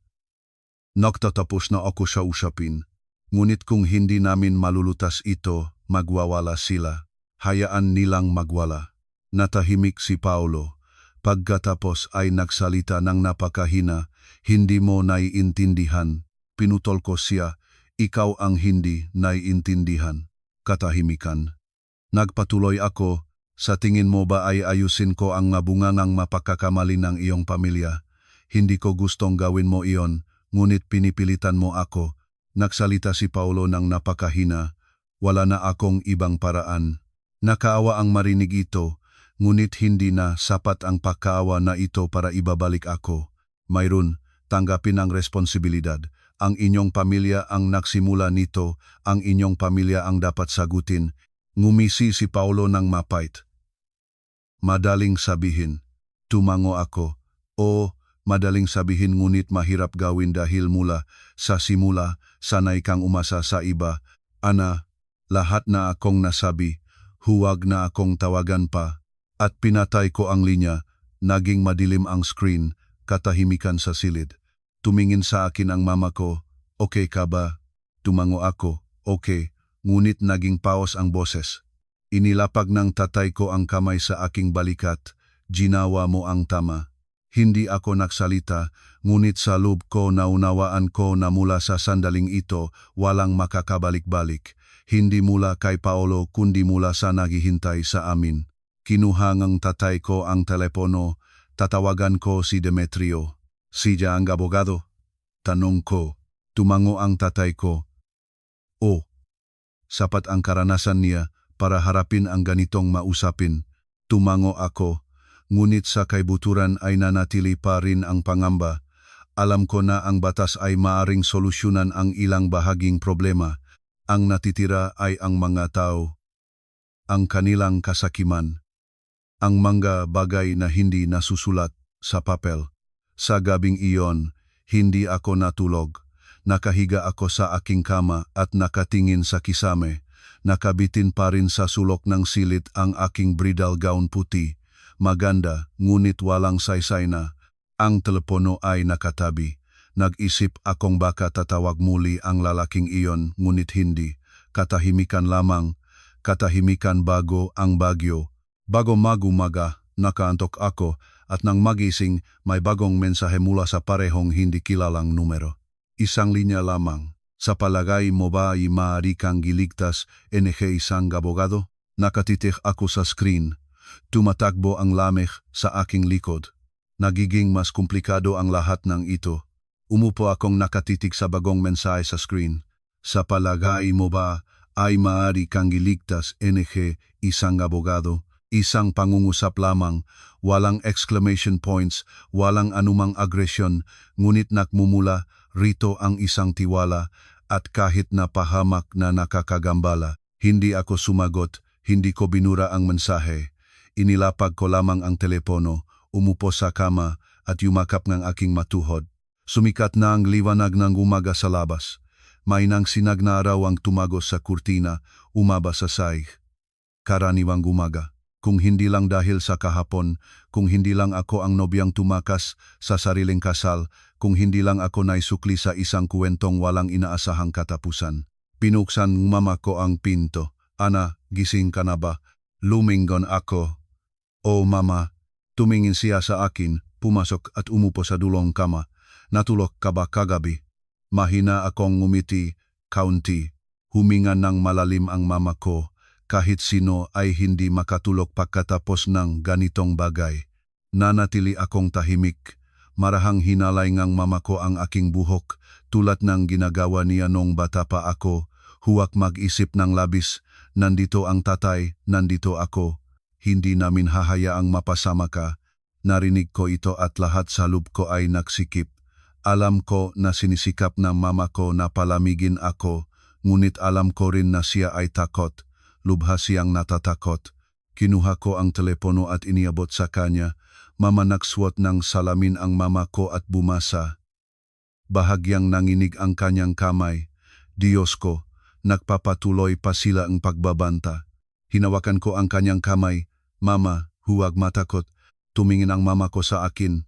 Nagtatapos na ako sa usapin. Ngunit kung hindi namin malulutas ito, magwawala sila. Hayaan nilang magwala. Natahimik si Paulo. Pagkatapos ay nagsalita ng napakahina. Hindi mo naiintindihan. Pinutol ko siya. Ikaw ang hindi naiintindihan. Katahimikan. Nagpatuloy ako. Sa tingin mo ba ay ayusin ko ang bungangang mapagkakamali ng iyong pamilya? Hindi ko gustong gawin mo iyon, ngunit pinipilitan mo ako. Nagsalita si Paulo ng napakahina. Wala na akong ibang paraan. Nakaawa ang marinig ito, ngunit hindi na sapat ang pagkaawa na ito para ibabalik ako. Mayroon, tanggapin ang responsibilidad. Ang inyong pamilya ang nagsimula nito, ang inyong pamilya ang dapat sagutin. Ngumisi si Paulo ng mapait. Madaling sabihin. Tumango ako. O, madaling sabihin ngunit mahirap gawin dahil mula sa simula, sanay kang umasa sa iba. Ana, lahat na akong nasabi, huwag na akong tawagan pa. At pinatay ko ang linya, naging madilim ang screen, katahimikan sa silid. Tumingin sa akin ang mama ko, okay ka ba? Tumango ako, okay, ngunit naging paos ang boses. Inilapag ng tatay ko ang kamay sa aking balikat, ginawa mo ang tama. Hindi ako nagsalita, ngunit sa loob ko naunawaan ko na mula sa sandaling ito walang makakabalik-balik. Hindi mula kay Paulo kundi mula sa naghihintay sa amin. Kinuha ng tatay ko ang telepono, tatawagan ko si Demetrio. Siya ang abogado? Tanong ko. Tumango ang tatay ko. O, sapat ang karanasan niya para harapin ang ganitong mausapin. Tumango ako. Ngunit sa kaibuturan ay nanatili pa rin ang pangamba. Alam ko na ang batas ay maaring solusyonan ang ilang bahaging problema. Ang natitira ay ang mga tao. Ang kanilang kasakiman. Ang mga bagay na hindi nasusulat sa papel. Sa gabing iyon, hindi ako natulog. Nakahiga ako sa aking kama at nakatingin sa kisame. Nakabitin pa rin sa sulok ng silid ang aking bridal gown puti. Maganda, ngunit walang saysay na. Ang telepono ay nakatabi. Nag-isip akong baka tatawag muli ang lalaking iyon, ngunit hindi. Katahimikan lamang. Katahimikan bago ang bagyo. Bago magumaga, nakaantok ako at nang magising may bagong mensahe mula sa parehong hindi kilalang numero. Isang linya lamang. Sa palagay mo ba ay maaari kang giligtas NG isang abogado? Nakatitik ako sa screen. Tumatakbo ang lamig sa aking likod. Nagiging mas komplikado ang lahat ng ito. Umupo akong nakatitig sa bagong mensahe sa screen. Sa palagay mo ba ay maaari kang giligtas NG isang abogado? Isang pangungusap lamang, walang exclamation points, walang anumang agresyon, ngunit nakmumula rito ang isang tiwala at kahit na pahamak na nakakagambala. Hindi ako sumagot, Hindi ko binura ang mensahe. Inilapag ko lamang ang telepono, umupo sa kama at yumakap ng aking matuhod. Sumikat na ang liwanag ng umaga sa labas. May nang sinag na araw ang tumagos sa kurtina, umaba sa saig. Karaniwang umaga. Kung hindi lang dahil sa kahapon, kung hindi lang ako ang nobyang tumakas sa sariling kasal, kung hindi lang ako naisukli sa isang kuwentong walang inaasahang katapusan. Pinuksan ng mama ko ang pinto. Ana, gising ka na ba? Lumingon ako. O mama, tumingin siya sa akin, pumasok at umupo sa dulong kama. Natulog ka ba kagabi? Mahina akong ngumiti, kaunti. Huminga ng malalim ang mama ko. Kahit sino ay hindi makatulog pagkatapos ng ganitong bagay. Nanatili akong tahimik. Marahang hinalay ngang mama ko ang aking buhok, tulad ng ginagawa niya nung bata pa ako. Huwag mag-isip ng labis, nandito ang tatay, nandito ako. Hindi namin hahayaang mapasama ka. Narinig ko ito at lahat sa loob ko ay nagsikip. Alam ko na sinisikap ng mama ko na palamigin ako, ngunit alam ko rin na siya ay takot. Lubha siyang natatakot. Kinuha ko ang telepono at iniabot sa kanya. Mama, nagswat ng salamin ang mama ko at bumasa. Bahagyang nanginig ang kanyang kamay. Diyos ko, nagpapatuloy pa sila ang pagbabanta. Hinawakan ko ang kanyang kamay. Mama, huwag matakot. Tumingin ang mama ko sa akin.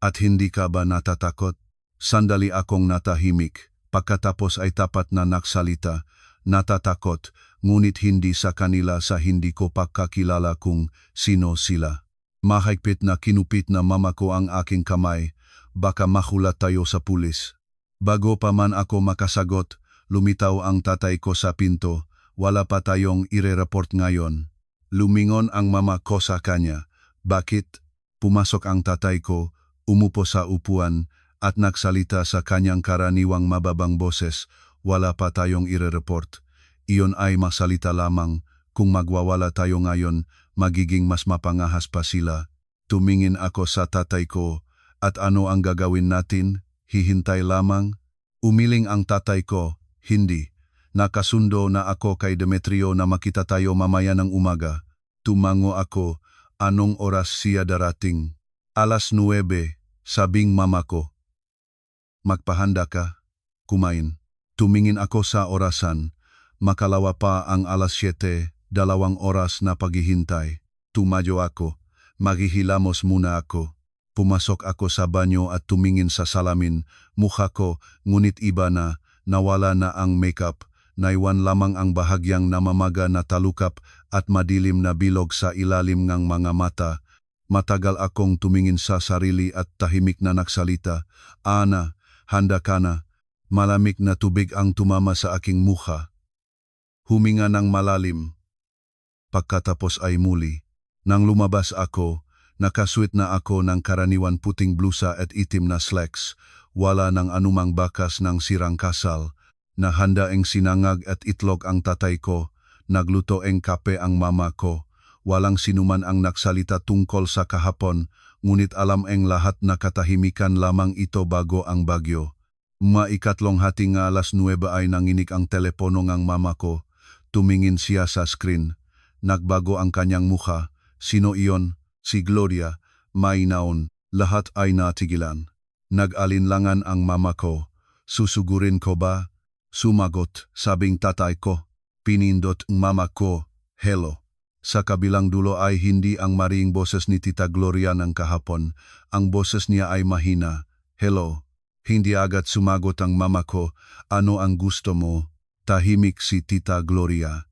At hindi ka ba natatakot? Sandali akong natahimik. Pagkatapos ay tapat na nagsalita. Natatakot, ngunit hindi sa kanila sa hindi ko pagkakilala kung sino sila. Mahigpit na kinupit na mama ko ang aking kamay. Baka mahulat tayo sa pulis. Bago pa man ako makasagot, lumitaw ang tatay ko sa pinto. Wala pa tayong ire-report ngayon. Lumingon ang mama ko sa kanya. Bakit? Pumasok ang tatay ko, umupo sa upuan, at nagsalita sa kanyang karaniwang mababang boses. Wala pa tayong ire-report. Iyon ay masalita lamang. Kung magwawala tayo ngayon, magiging mas mapangahas pa sila. Tumingin ako sa tatay ko. At ano ang gagawin natin? Hihintay lamang? Umiling ang tatay ko. Hindi. Nakasundo na ako kay Demetrio na makita tayo mamaya ng umaga. Tumango ako. Anong oras siya darating? 9:00, sabing mama ko. Magpahanda ka. Kumain. Tumingin ako sa orasan. Makalawa pa ang 7:00, 2 oras na paghihintay. Tumayo ako. Maghihilamos muna ako. Pumasok ako sa banyo at tumingin sa salamin. Mukha ko, ngunit iba na, nawala na ang makeup. Naiwan lamang ang bahagyang namamaga na talukap at madilim na bilog sa ilalim ng mga mata. Matagal akong tumingin sa sarili at tahimik na nagsalita. Ana, handa ka na. Malamig na tubig ang tumama sa aking mukha. Huminga ng malalim. Pagkatapos ay muli. Nang lumabas ako, nakasweat na ako ng karaniwan puting blusa at itim na slacks. Wala nang anumang bakas ng sirang kasal. Nahanda ang sinangag at itlog ang tatay ko. Nagluto ang kape ang mama ko. Walang sinuman ang nagsalita tungkol sa kahapon, ngunit alam ang lahat na katahimikan lamang ito bago ang bagyo. Maikatlong hati nga 9:00 ay nanginig ang telepono ng mama ko. Tumingin siya sa screen. Nagbago ang kanyang mukha. Sino iyon? Si Gloria. May naon. Lahat ay natigilan. Nag-alinlangan ang mama ko. Susugurin ko ba? Sumagot, sabing tatay ko. Pinindot ang mama ko. Hello. Sa kabilang dulo ay hindi ang mariing boses ni Tita Gloria ng kahapon. Ang boses niya ay mahina. Hello. Hindi agad sumagot ang mama ko. Ano ang gusto mo? Tahimik si Tita Gloria.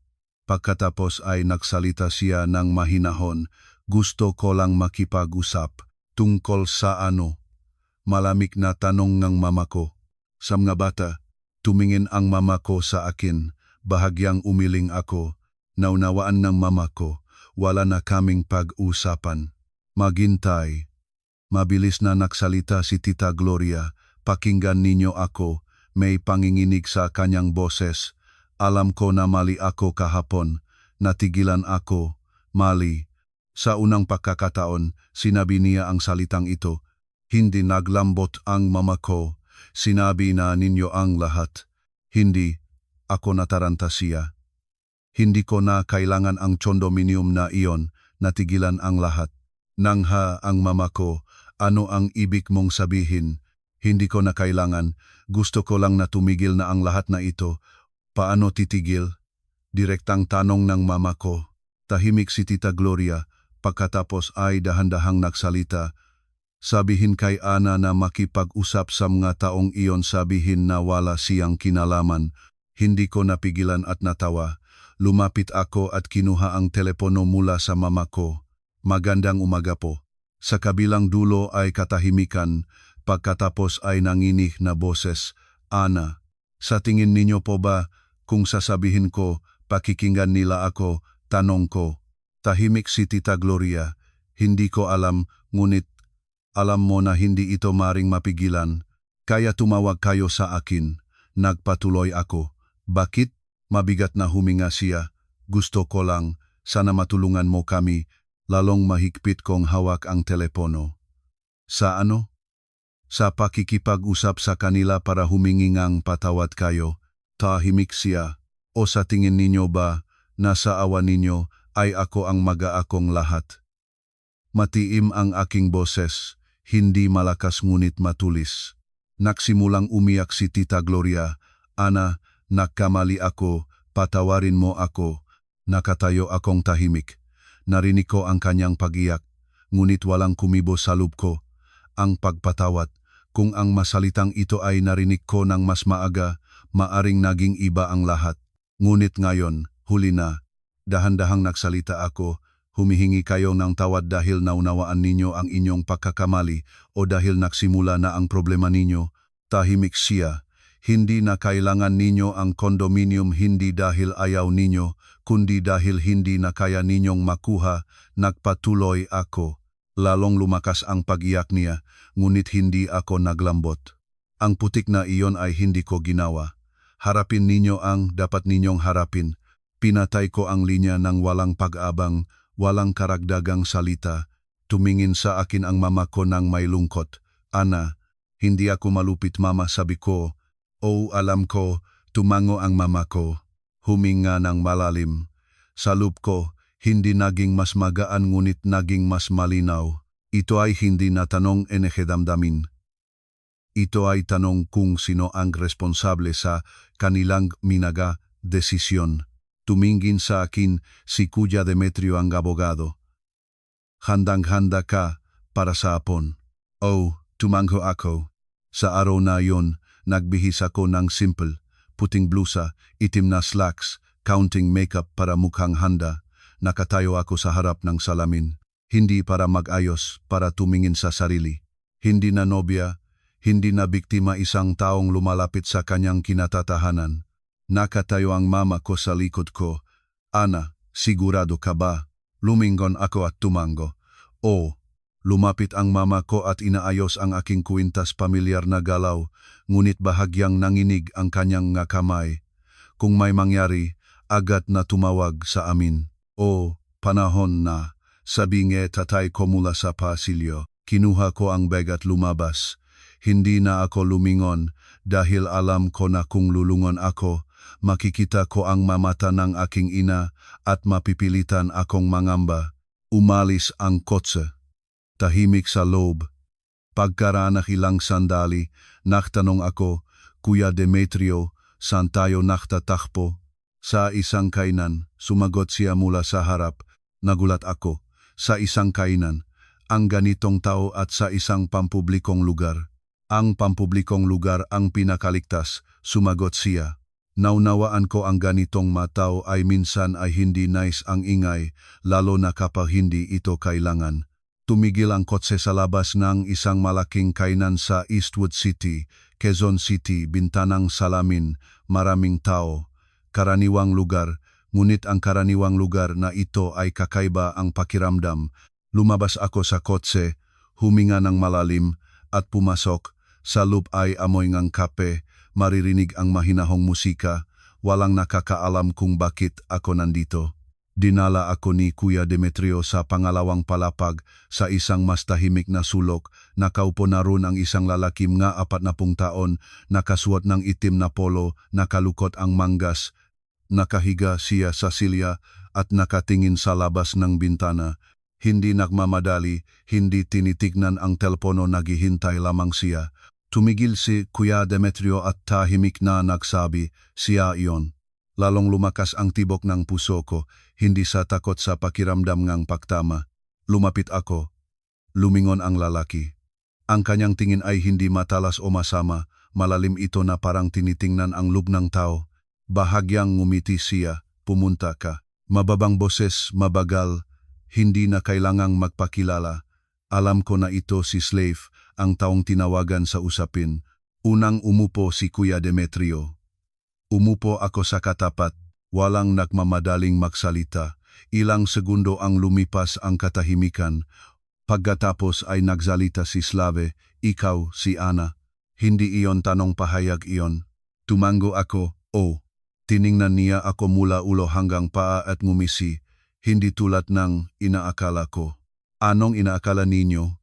Pagkatapos ay nagsalita siya ng mahinahon. Gusto ko lang makipag-usap. Tungkol sa ano? Malamig na tanong ng mama ko. Sa mga bata, tumingin ang mama ko sa akin. Bahagyang umiling ako. Naunawaan ng mama ko. Wala na kaming pag-usapan. Maghintay. Mabilis na nagsalita si Tita Gloria. Pakinggan ninyo ako. May panginginig sa kanyang boses. Alam ko na mali ako kahapon. Natigilan ako. Mali. Sa unang pagkakataon, sinabi niya ang salitang ito. Hindi naglambot ang mama ko. Sinabi na ninyo ang lahat. Hindi. Ako nataranta siya. Hindi ko na kailangan ang condominium na iyon, natigilan ang lahat. Nangha ang mama ko, ano ang ibig mong sabihin? Hindi ko na kailangan, gusto ko lang na tumigil na ang lahat na ito. Paano titigil? Direktang tanong ng mama ko. Tahimik si Tita Gloria, pagkatapos ay dahan-dahang nagsalita. Sabihin kay Ana na makipag-usap sa mga taong iyon, sabihin na wala siyang kinalaman. Hindi ko napigilan at natawa. Lumapit ako at kinuha ang telepono mula sa mama ko. Magandang umaga po. Sa kabilang dulo ay katahimikan, pagkatapos ay nanginig na boses. Ana, sa tingin ninyo po ba kung sasabihin ko, pakikinggan nila ako, tanong ko. Tahimik si Tita Gloria. Hindi ko alam, ngunit alam mo na hindi ito maring mapigilan. Kaya tumawag kayo sa akin. Nagpatuloy ako. Bakit? Mabigat na huminga siya. Gusto ko lang, sana matulungan mo kami. Lalong mahigpit kong hawak ang telepono. Sa ano? Sa pakikipag-usap sa kanila para humingi ngang patawad kayo. Tahimik siya. O sa tingin ninyo ba, nasa awa ninyo, ay ako ang mag-aakong lahat? Matiim ang aking boses, hindi malakas ngunit matulis. Nagsimulang umiyak si Tita Gloria. Ana, nagkamali ako, patawarin mo ako. Nakatayo akong tahimik. Narinig ko ang kanyang pag-iyak, ngunit walang kumibo sa loob ko. Ang pagpatawad, kung ang masalitang ito ay narinig ko ng mas maaga, maaring naging iba ang lahat. Ngunit ngayon, huli na. Dahan-dahang nagsalita ako, humihingi kayo ng tawad dahil naunawaan ninyo ang inyong pagkakamali o dahil nagsimula na ang problema ninyo. Tahimik siya. Hindi na kailangan ninyo ang condominium, hindi dahil ayaw ninyo, kundi dahil hindi na kaya ninyong makuha. Nagpatuloy ako. Lalong lumakas ang pag-iyak niya, ngunit hindi ako naglambot. Ang putik na iyon ay hindi ko ginawa. Harapin ninyo ang dapat ninyong harapin. Pinatay ko ang linya ng walang pag-abang, walang karagdagang salita. Tumingin sa akin ang mama ko ng may lungkot. Ana, hindi ako malupit mama, sabi ko. Oh, alam ko, tumango ang mama ko. Huminga ng malalim. Sa loob ko, hindi naging mas magaan ngunit naging mas malinaw. Ito ay hindi na tanong enehedamdamin. Ito ay tanong kung sino ang responsable sa kanilang minaga desisyon. Tumingin sa akin si Kuya Demetrio ang abogado. Handang-handa ka para sa apon. Oh, tumango ako. Sa araw na yon, nagbihis ako ng simple, puting blusa, itim na slacks, counting makeup para mukhang handa. Nakatayo ako sa harap ng salamin. Hindi para mag-ayos, para tumingin sa sarili. Hindi na nobya, hindi na biktima, isang taong lumalapit sa kanyang kinatatahanan. Nakatayo ang mama ko sa likod ko. Ana, sigurado ka ba? Lumingon ako at tumango. Oh, lumapit ang mama ko at inaayos ang aking kwintas, pamilyar na galaw, ngunit bahagyang nanginig ang kanyang nga kamay. Kung may mangyari, agad na tumawag sa amin. Oh, panahon na, sabi nge tatay ko mula sa pasilyo. Kinuha ko ang bag at lumabas. Hindi na ako lumingon dahil alam ko na kung lulungon ako, makikita ko ang mamata ng aking ina at mapipilitan akong mangamba. Umalis ang kotse. Tahimik sa loob. Pagkaraan ng ilang sandali, nagtanong ako, Kuya Demetrio, saan tayo naktatakbo? Sa isang kainan, sumagot siya mula sa harap. Nagulat ako. Sa isang kainan, ang ganitong tao at sa isang pampublikong lugar. Ang pampublikong lugar ang pinakaligtas, sumagot siya. Naunawaan ko ang ganitong matao ay minsan ay hindi nice ang ingay, lalo na kapag hindi ito kailangan. Tumigil ang kotse sa labas ng isang malaking kainan sa Eastwood City, Quezon City, bintanang salamin, maraming tao. Karaniwang lugar, ngunit ang karaniwang lugar na ito ay kakaiba ang pakiramdam. Lumabas ako sa kotse, huminga ng malalim, at pumasok. Sa loob ay amoy ng kape, maririnig ang mahinahong musika, walang nakakaalam kung bakit ako nandito. Dinala ako ni Kuya Demetrio sa pangalawang palapag sa isang mas tahimik na sulok. Nakaupo na roon ang isang lalakim nga 40 taon, nakasuot ng itim na polo, nakalukot ang manggas. Nakahiga siya sa silya at nakatingin sa labas ng bintana. Hindi nagmamadali, hindi tinitignan ang telepono, naghihintay lamang siya. Tumigil si Kuya Demetrio at tahimik na nagsabi, siya iyon. Lalong lumakas ang tibok ng puso ko, hindi sa takot sa pakiramdam ng pagtama. Lumapit ako. Lumingon ang lalaki. Ang kanyang tingin ay hindi matalas o masama, malalim ito na parang tinitingnan ang loob ng tao. Bahagyang ngumiti siya, pumunta ka. Mababang boses, mabagal, hindi na kailangang magpakilala. Alam ko na ito si Slave, ang taong tinawagan sa usapin. Unang umupo si Kuya Demetrio. Umupo ako sa katapat, walang nagmamadaling magsalita. Ilang segundo ang lumipas ang katahimikan. Pagkatapos ay nagsalita si Slave, ikaw si Ana. Hindi iyon tanong, pahayag iyon. Tumango ako, oh. Tiningnan niya ako mula ulo hanggang paa at ngumisi, hindi tulad ng inaakala ko. Anong inaakala ninyo?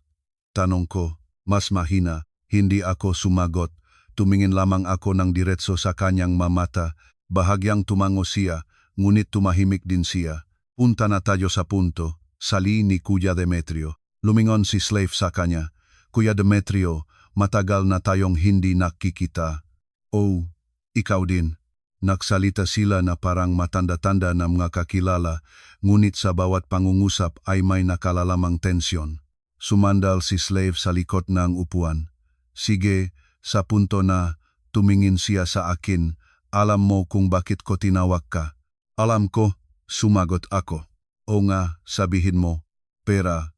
Tanong ko, mas mahina, hindi ako sumagot. Tumingin lamang ako ng diretso sa kanyang mamata, bahagyang tumango siya, ngunit tumahimik din siya. Punta na tayo sa punto, sali ni Kuya Demetrio. Lumingon si Slave sa kanya. Kuya Demetrio, matagal na tayong hindi nakikita. Oh, ikaw din. Nagsalita sila na parang matanda-tanda na mga kakilala, ngunit sa bawat pangungusap ay may nakalalamang tensyon. Sumandal si Slave sa likod ng upuan. Sige, sa punto na, tumingin siya sa akin, alam mo kung bakit ko tinawag ka. Alam ko, sumagot ako. O nga, sabihin mo, pera.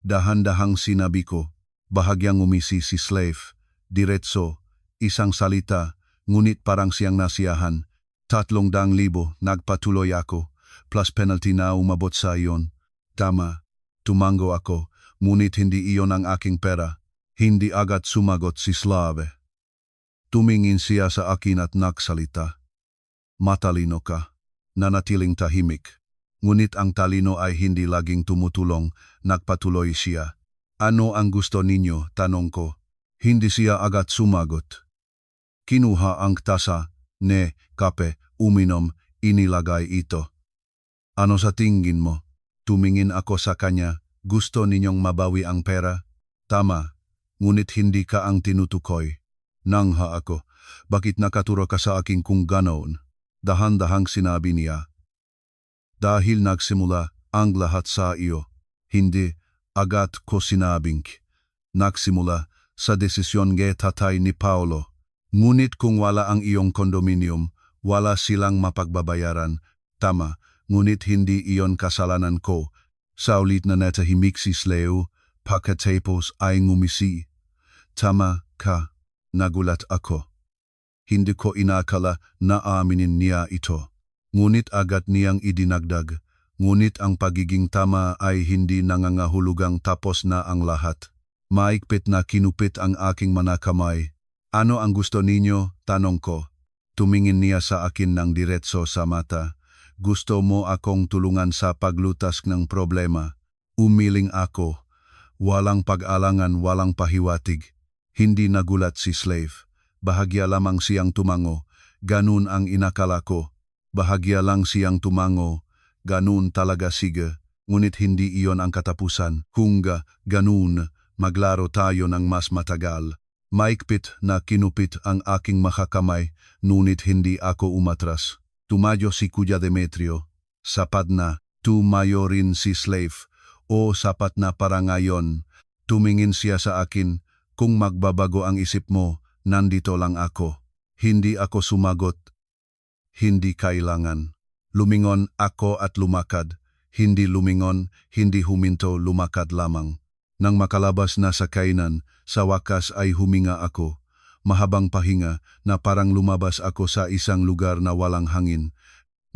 Dahan-dahang sinabi ko, bahagyang umisi si Slave. Diretso, isang salita, ngunit parang siyang nasiyahan. 300,000, nagpatuloy ako, plus penalty na umabot sa iyon. Tama, tumango ako, ngunit hindi iyon ang aking pera. Hindi agad sumagot si Slave. Tumingin siya sa akin at nagsalita. Matalino ka, nanatiling tahimik. Ngunit ang talino ay hindi laging tumutulong, nagpatuloy siya. Ano ang gusto ninyo, tanong ko. Hindi siya agad sumagot. Kinuha ang tasa, kape, uminom, inilagay ito. Ano sa tingin mo? Tumingin ako sa kanya, gusto ninyong mabawi ang pera? Tama, ngunit hindi ka ang tinutukoy. Nangha ako, bakit nakaturo ka sa akin kung ganoon? Dahan-dahang sinabi niya. Dahil nagsimula ang lahat sa iyo, hindi, agad ko sinabing. Nagsimula sa desisyon ng tatay ni Paolo. Ngunit kung wala ang iyong kondominium, wala silang mapagbabayaran. Tama, ngunit hindi iyon kasalanan ko. Sa ulit na natahimik si Slave, pagkatapos ay ngumisi. Tama ka, nagulat ako. Hindi ko inakala na aminin niya ito. Ngunit agad niyang idinagdag, ngunit ang pagiging tama ay hindi nangangahulugang tapos na ang lahat. Maigpit na kinupit ang aking mga kamay. Ano ang gusto ninyo? Tanong ko. Tumingin niya sa akin ng diretso sa mata. Gusto mo akong tulungan sa paglutas ng problema? Umiling ako. Walang pag-alangan, walang pahiwatig. Hindi nagulat si Slave. Bahagya lamang siyang tumango. Ganun ang inakala ko. Bahagya lang siyang tumango. Ganun talaga, sige. Ngunit hindi iyon ang katapusan. Hungga, ganun, maglaro tayo ng mas matagal. Maikpit na kinupit ang aking makakamay, ngunit hindi ako umatras. Tumayo si Kuya Demetrio. Sapat na. Tumayo rin si Slave. O sapat na para ngayon. Tumingin siya sa akin. Kung magbabago ang isip mo, nandito lang ako. Hindi ako sumagot. Hindi kailangan. Lumingon ako at lumakad. Hindi lumingon, hindi huminto, lumakad lamang. Nang makalabas na sa kainan, sa wakas ay huminga ako. Mahabang pahinga na parang lumabas ako sa isang lugar na walang hangin.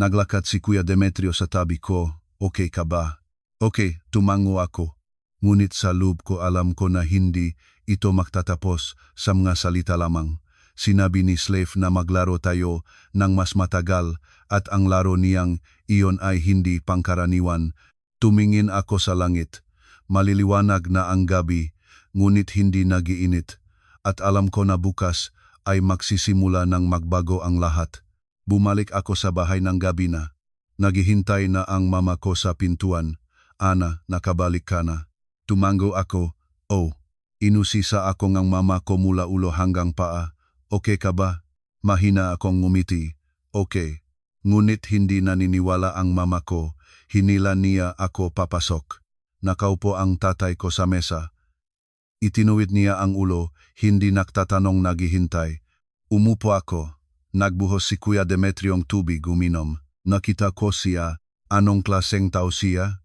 Naglakad si Kuya Demetrio sa tabi ko. Okay ka ba? Okay, tumango ako. Ngunit sa loob ko alam ko na hindi ito magtatapos sa mga salita lamang. Sinabi ni Slave na maglaro tayo ng mas matagal at ang laro niyang iyon ay hindi pangkaraniwan. Tumingin ako sa langit. Maliliwanag na ang gabi, ngunit hindi nagiinit. At alam ko na bukas ay magsisimula ng magbago ang lahat. Bumalik ako sa bahay ng gabi na. Naghihintay na ang mama ko sa pintuan. Ana, nakabalik ka na. Tumango ako. Oh, inusisa ako ng mama ko mula ulo hanggang paa. Okay ka ba? Mahina akong ngumiti. Okay. Ngunit hindi naniniwala ang mama ko. Hinila niya ako papasok. Nakaupo ang tatay ko sa mesa. Itinuwid niya ang ulo, hindi nagtatanong naghihintay. Umupo ako. Nagbuhos si Kuya Demetrio ng tubig uminom. Nakita ko siya. Anong klaseng tao siya?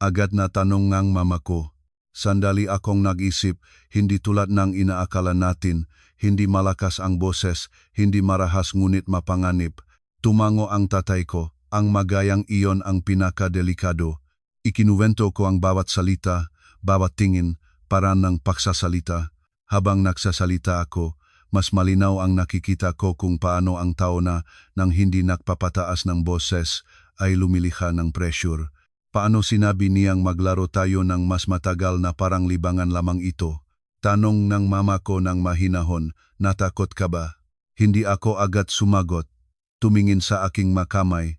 Agad na tanong ng mama ko. Sandali akong nag-isip, hindi tulad ng inaakala natin, hindi malakas ang boses, hindi marahas ngunit mapanganib. Tumango ang tatay ko, ang magayang iyon ang pinakadelikado. Ikinuwento ko ang bawat salita, bawat tingin, para ng pagsasalita. Habang nagsasalita ako, mas malinaw ang nakikita ko kung paano ang tao na nang hindi nagpapataas ng boses ay lumilikha ng pressure. Paano sinabi niyang maglaro tayo ng mas matagal na parang libangan lamang ito? Tanong ng mama ko ng mahinahon, natakot ka ba? Hindi ako agad sumagot. Tumingin sa aking makamay.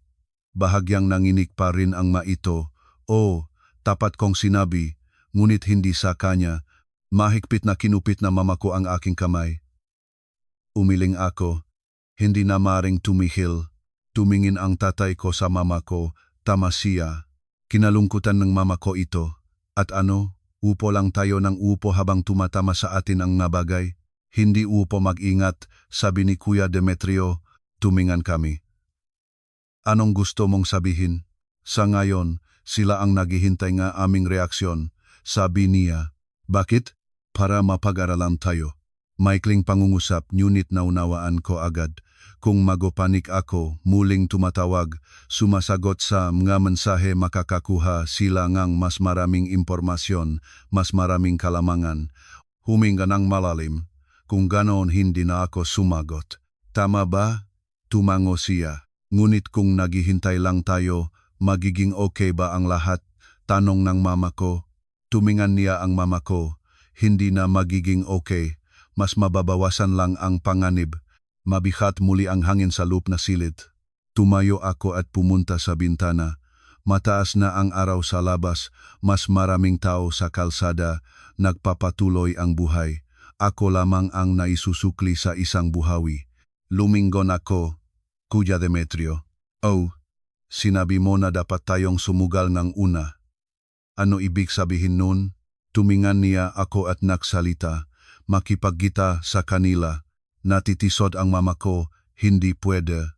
Bahagyang nanginig pa rin ang maito. Oh, tapat kong sinabi, ngunit hindi sa kanya. Mahigpit na kinupit na mama ko ang aking kamay. Umiling ako. Hindi na maring tumihil. Tumingin ang tatay ko sa mama ko. Tama siya. Kinalungkutan ng mama ko ito. At ano, upo lang tayo ng upo habang tumatama sa atin ang nabagay. Hindi upo mag-ingat, sabi ni Kuya Demetrio. Tumingan kami. Anong gusto mong sabihin? Sa ngayon, sila ang naghihintay nga aming reaksyon. Sabi niya. Bakit? Para mapag-aralan tayo. Maikling pangungusap, ngunit naunawaan ko agad. Kung magopanik ako, muling tumatawag, sumasagot sa mga mensahe, makakakuha sila ngang mas maraming impormasyon, mas maraming kalamangan. Huminga ng malalim. Kung ganoon hindi na ako sumagot. Tama ba? Tumango siya. Ngunit kung naghihintay lang tayo, magiging okay ba ang lahat? Tanong ng mama ko. Tumingan niya ang mama ko. Hindi na magiging okay. Mas mababawasan lang ang panganib. Mabigat muli ang hangin sa loop na silid. Tumayo ako at pumunta sa bintana. Mataas na ang araw sa labas, mas maraming tao sa kalsada, nagpapatuloy ang buhay. Ako lamang ang naisusukli sa isang buhawi. Lumingon ako, Kuya Demetrio. Oh, sinabi mo na dapat tayong sumugal ng una. Ano ibig sabihin nun? Tumingan niya ako at nagsalita. Makipagkita sa kanila. Natitisod ang mama ko, hindi pwede.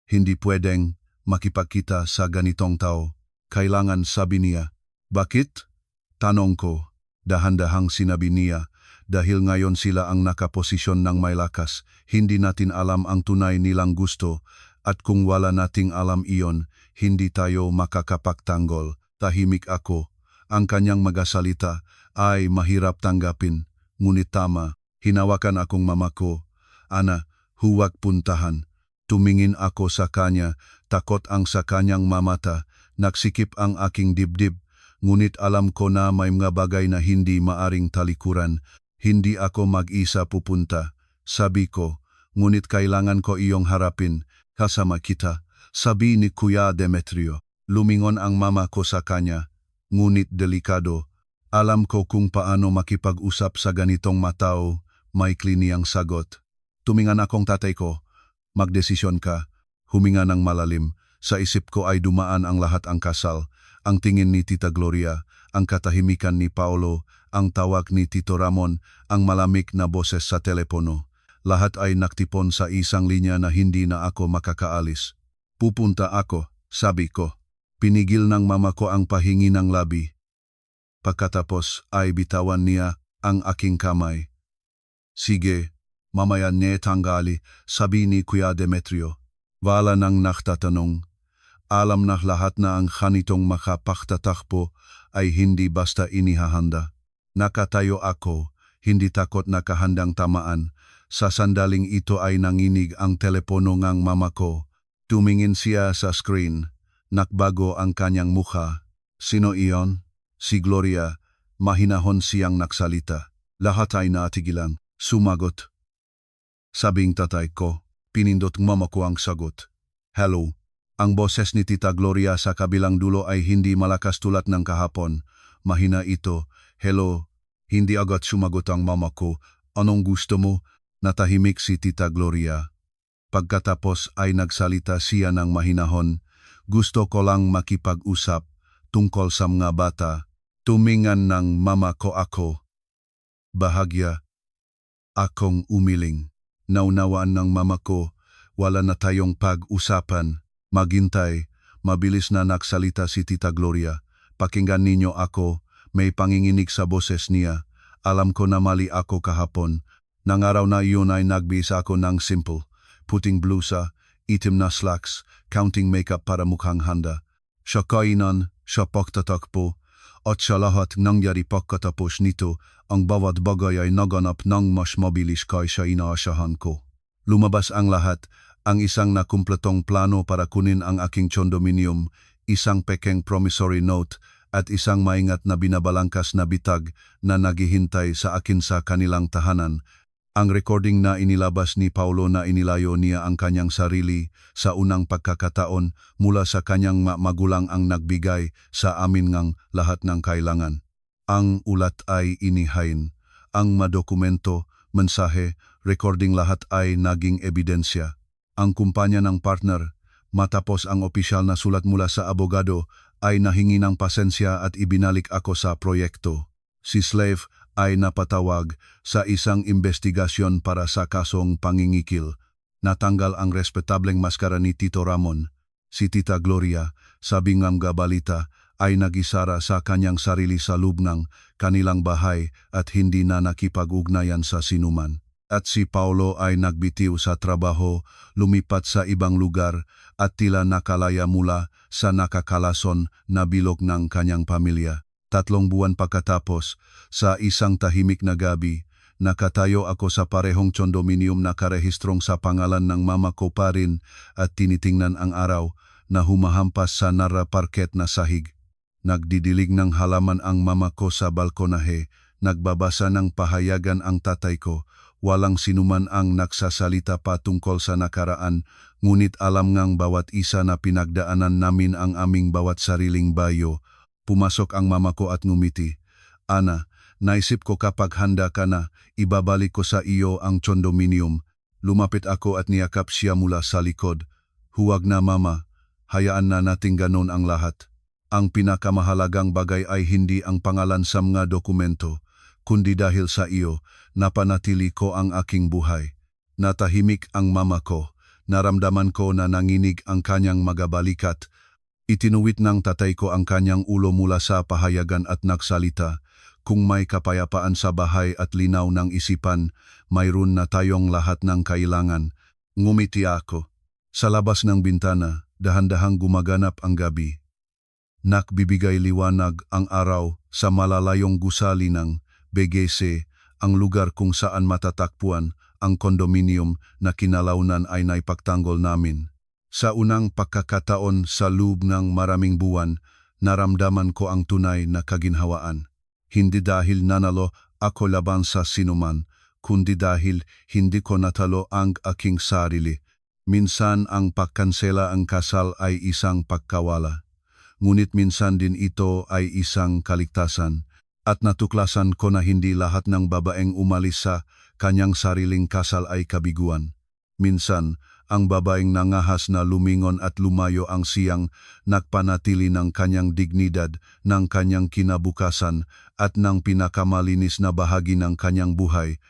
Hindi pwedeng makipagkita sa ganitong tao. Kailangan, sabi niya. Bakit? Tanong ko. Dahan-dahang sinabi niya, dahil ngayon sila ang nakaposisyon ng may lakas, hindi natin alam ang tunay nilang gusto, at kung wala nating alam iyon, hindi tayo makakapagtanggol. Tahimik ako. Ang kanyang magasalita ay mahirap tanggapin. Ngunit tama, hinawakan akong mama ko. Ana, huwag puntahan. Tumingin ako sa kanya, takot ang sa kanyang mamata. Nagsikip ang aking dibdib. Ngunit alam ko na may mga bagay na hindi maaring talikuran. Hindi ako mag-isa pupunta. Sabi ko, ngunit kailangan ko iyong harapin. Kasama kita. Sabi ni Kuya Demetrio. Lumingon ang mama ko sa kanya. Ngunit delikado. Alam ko kung paano makipag-usap sa ganitong matao, maikli niyang sagot. Tumingan akong tatay ko. Magdesisyon ka. Huminga ng malalim. Sa isip ko ay dumaan ang lahat ang kasal. Ang tingin ni Tita Gloria, ang katahimikan ni Paolo, ang tawag ni Tito Ramon, ang malamig na boses sa telepono. Lahat ay naktipon sa isang linya na hindi na ako makakaalis. Pupunta ako, sabi ko. Pinigil ng mama ko ang pahingi ng labi. Pagkatapos ay bitawan niya ang aking kamay. Sige, mamaya niya tanggali, sabi ni Kuya Demetrio. Wala nang naktatanong. Alam na lahat na ang ganitong makapagtatakbo ay hindi basta inihahanda. Nakatayo ako, hindi takot na kahandang tamaan. Sa sandaling ito ay nanginig ang telepono ng mama ko. Tumingin siya sa screen. Nakbago ang kanyang mukha. Sino iyon? Si Gloria. Mahinahon siyang nagsalita. Lahat ay natigilan. Sumagot. Sabing tatay ko. pinindot mama ko ang sagot. Hello. Ang boses ni Tita Gloria sa kabilang dulo ay hindi malakas tulad ng kahapon. Mahina ito. Hello. Hindi agad sumagot ang mama ko. Anong gusto mo? Natahimik si Tita Gloria. Pagkatapos ay nagsalita siya ng mahinahon. Gusto ko lang makipag-usap tungkol sa mga bata. Tumingan ng mama ko ako. Bahagya. Akong umiling. Naunawaan ng mama ko, wala na tayong pag-usapan. Maghintay, mabilis na nagsalita si Tita Gloria. Pakinggan ninyo ako, may panginginig sa boses niya. Alam ko na mali ako kahapon. Nang araw na iyon ay nagbihis ako ng simple. Puting blusa, itim na slacks, counting makeup para mukhang handa. Sa kainan, sa pagtatakpo, at sa lahat nangyari pagkatapos nito, ang bawat bagay ay naganap ng mas mabilis kaysa inaasahan ko. Lumabas ang lahat, ang isang nakumpletong plano para kunin ang aking condominium, isang pekeng promissory note, at isang maingat na binabalangkas na bitag na naghihintay sa akin sa kanilang tahanan. Ang recording na inilabas ni Paulo na inilayo niya ang kanyang sarili sa unang pagkakataon mula sa kanyang magulang ang nagbigay sa amin ngang lahat ng kailangan. Ang ulat ay inihain. Ang madokumento, mensahe, recording lahat ay naging ebidensya. Ang kumpanya ng partner, matapos ang opisyal na sulat mula sa abogado, ay nahingi ng pasensya at ibinalik ako sa proyekto. Si Slave ay napatawag sa isang investigasyon para sa kasong pangingikil. Natanggal ang respetableng maskara ni Tito Ramon. Si Tita Gloria, sabi ng gabalita, ay nagisara sa kanyang sarili sa loob ng kanilang bahay at hindi na nakipag-ugnayan sa sinuman. At si Paulo ay nagbitiw sa trabaho, lumipat sa ibang lugar at tila nakalaya mula sa nakakalason na bilog ng kanyang pamilya. 3 buwan pagkatapos, sa isang tahimik na gabi, nakatayo ako sa parehong condominium na karehistrong sa pangalan ng mama ko pa rin at tinitingnan ang araw na humahampas sa naraparket na sahig. Nagdidilig ng halaman ang mama ko sa balkonahe, nagbabasa ng pahayagan ang tatay ko. Walang sinuman ang nagsasalita pa tungkol sa nakaraan, ngunit alam ngang bawat isa na pinagdaanan namin ang aming bawat sariling bayo. Pumasok ang mama ko at ngumiti. Ana, naisip ko kapag handa ka na, ibabalik ko sa iyo ang condominium. Lumapit ako at niyakap siya mula sa likod. Huwag na mama, hayaan na nating ganon ang lahat. Ang pinakamahalagang bagay ay hindi ang pangalan sa mga dokumento, kundi dahil sa iyo, napanatili ko ang aking buhay. Natahimik ang mama ko, naramdaman ko na nanginig ang kanyang magabalikat. Itinuwit ng tatay ko ang kanyang ulo mula sa pahayagan at nagsalita, kung may kapayapaan sa bahay at linaw ng isipan, mayroon na tayong lahat ng kailangan. Ngumiti ako. Sa labas ng bintana, dahan-dahang gumaganap ang gabi. Nakbibigay liwanag ang araw sa malalayong gusali ng BGC, ang lugar kung saan matatakpuan ang kondominium na kinalaunan ay naipagtanggol namin. Sa unang pagkakataon sa loob ng maraming buwan, naramdaman ko ang tunay na kaginhawaan. Hindi dahil nanalo ako laban sa sinuman, kundi dahil hindi ko natalo ang aking sarili. Minsan ang pagkansela ang kasal ay isang pagkawala. Ngunit minsan din ito ay isang kaligtasan. At natuklasan ko na hindi lahat ng babaeng umalis sa kanyang sariling kasal ay kabiguan. Minsan, ang babaeng nangahas na lumingon at lumayo ang siyang nagpanatili ng kanyang dignidad, ng kanyang kinabukasan at ng pinakamalinis na bahagi ng kanyang buhay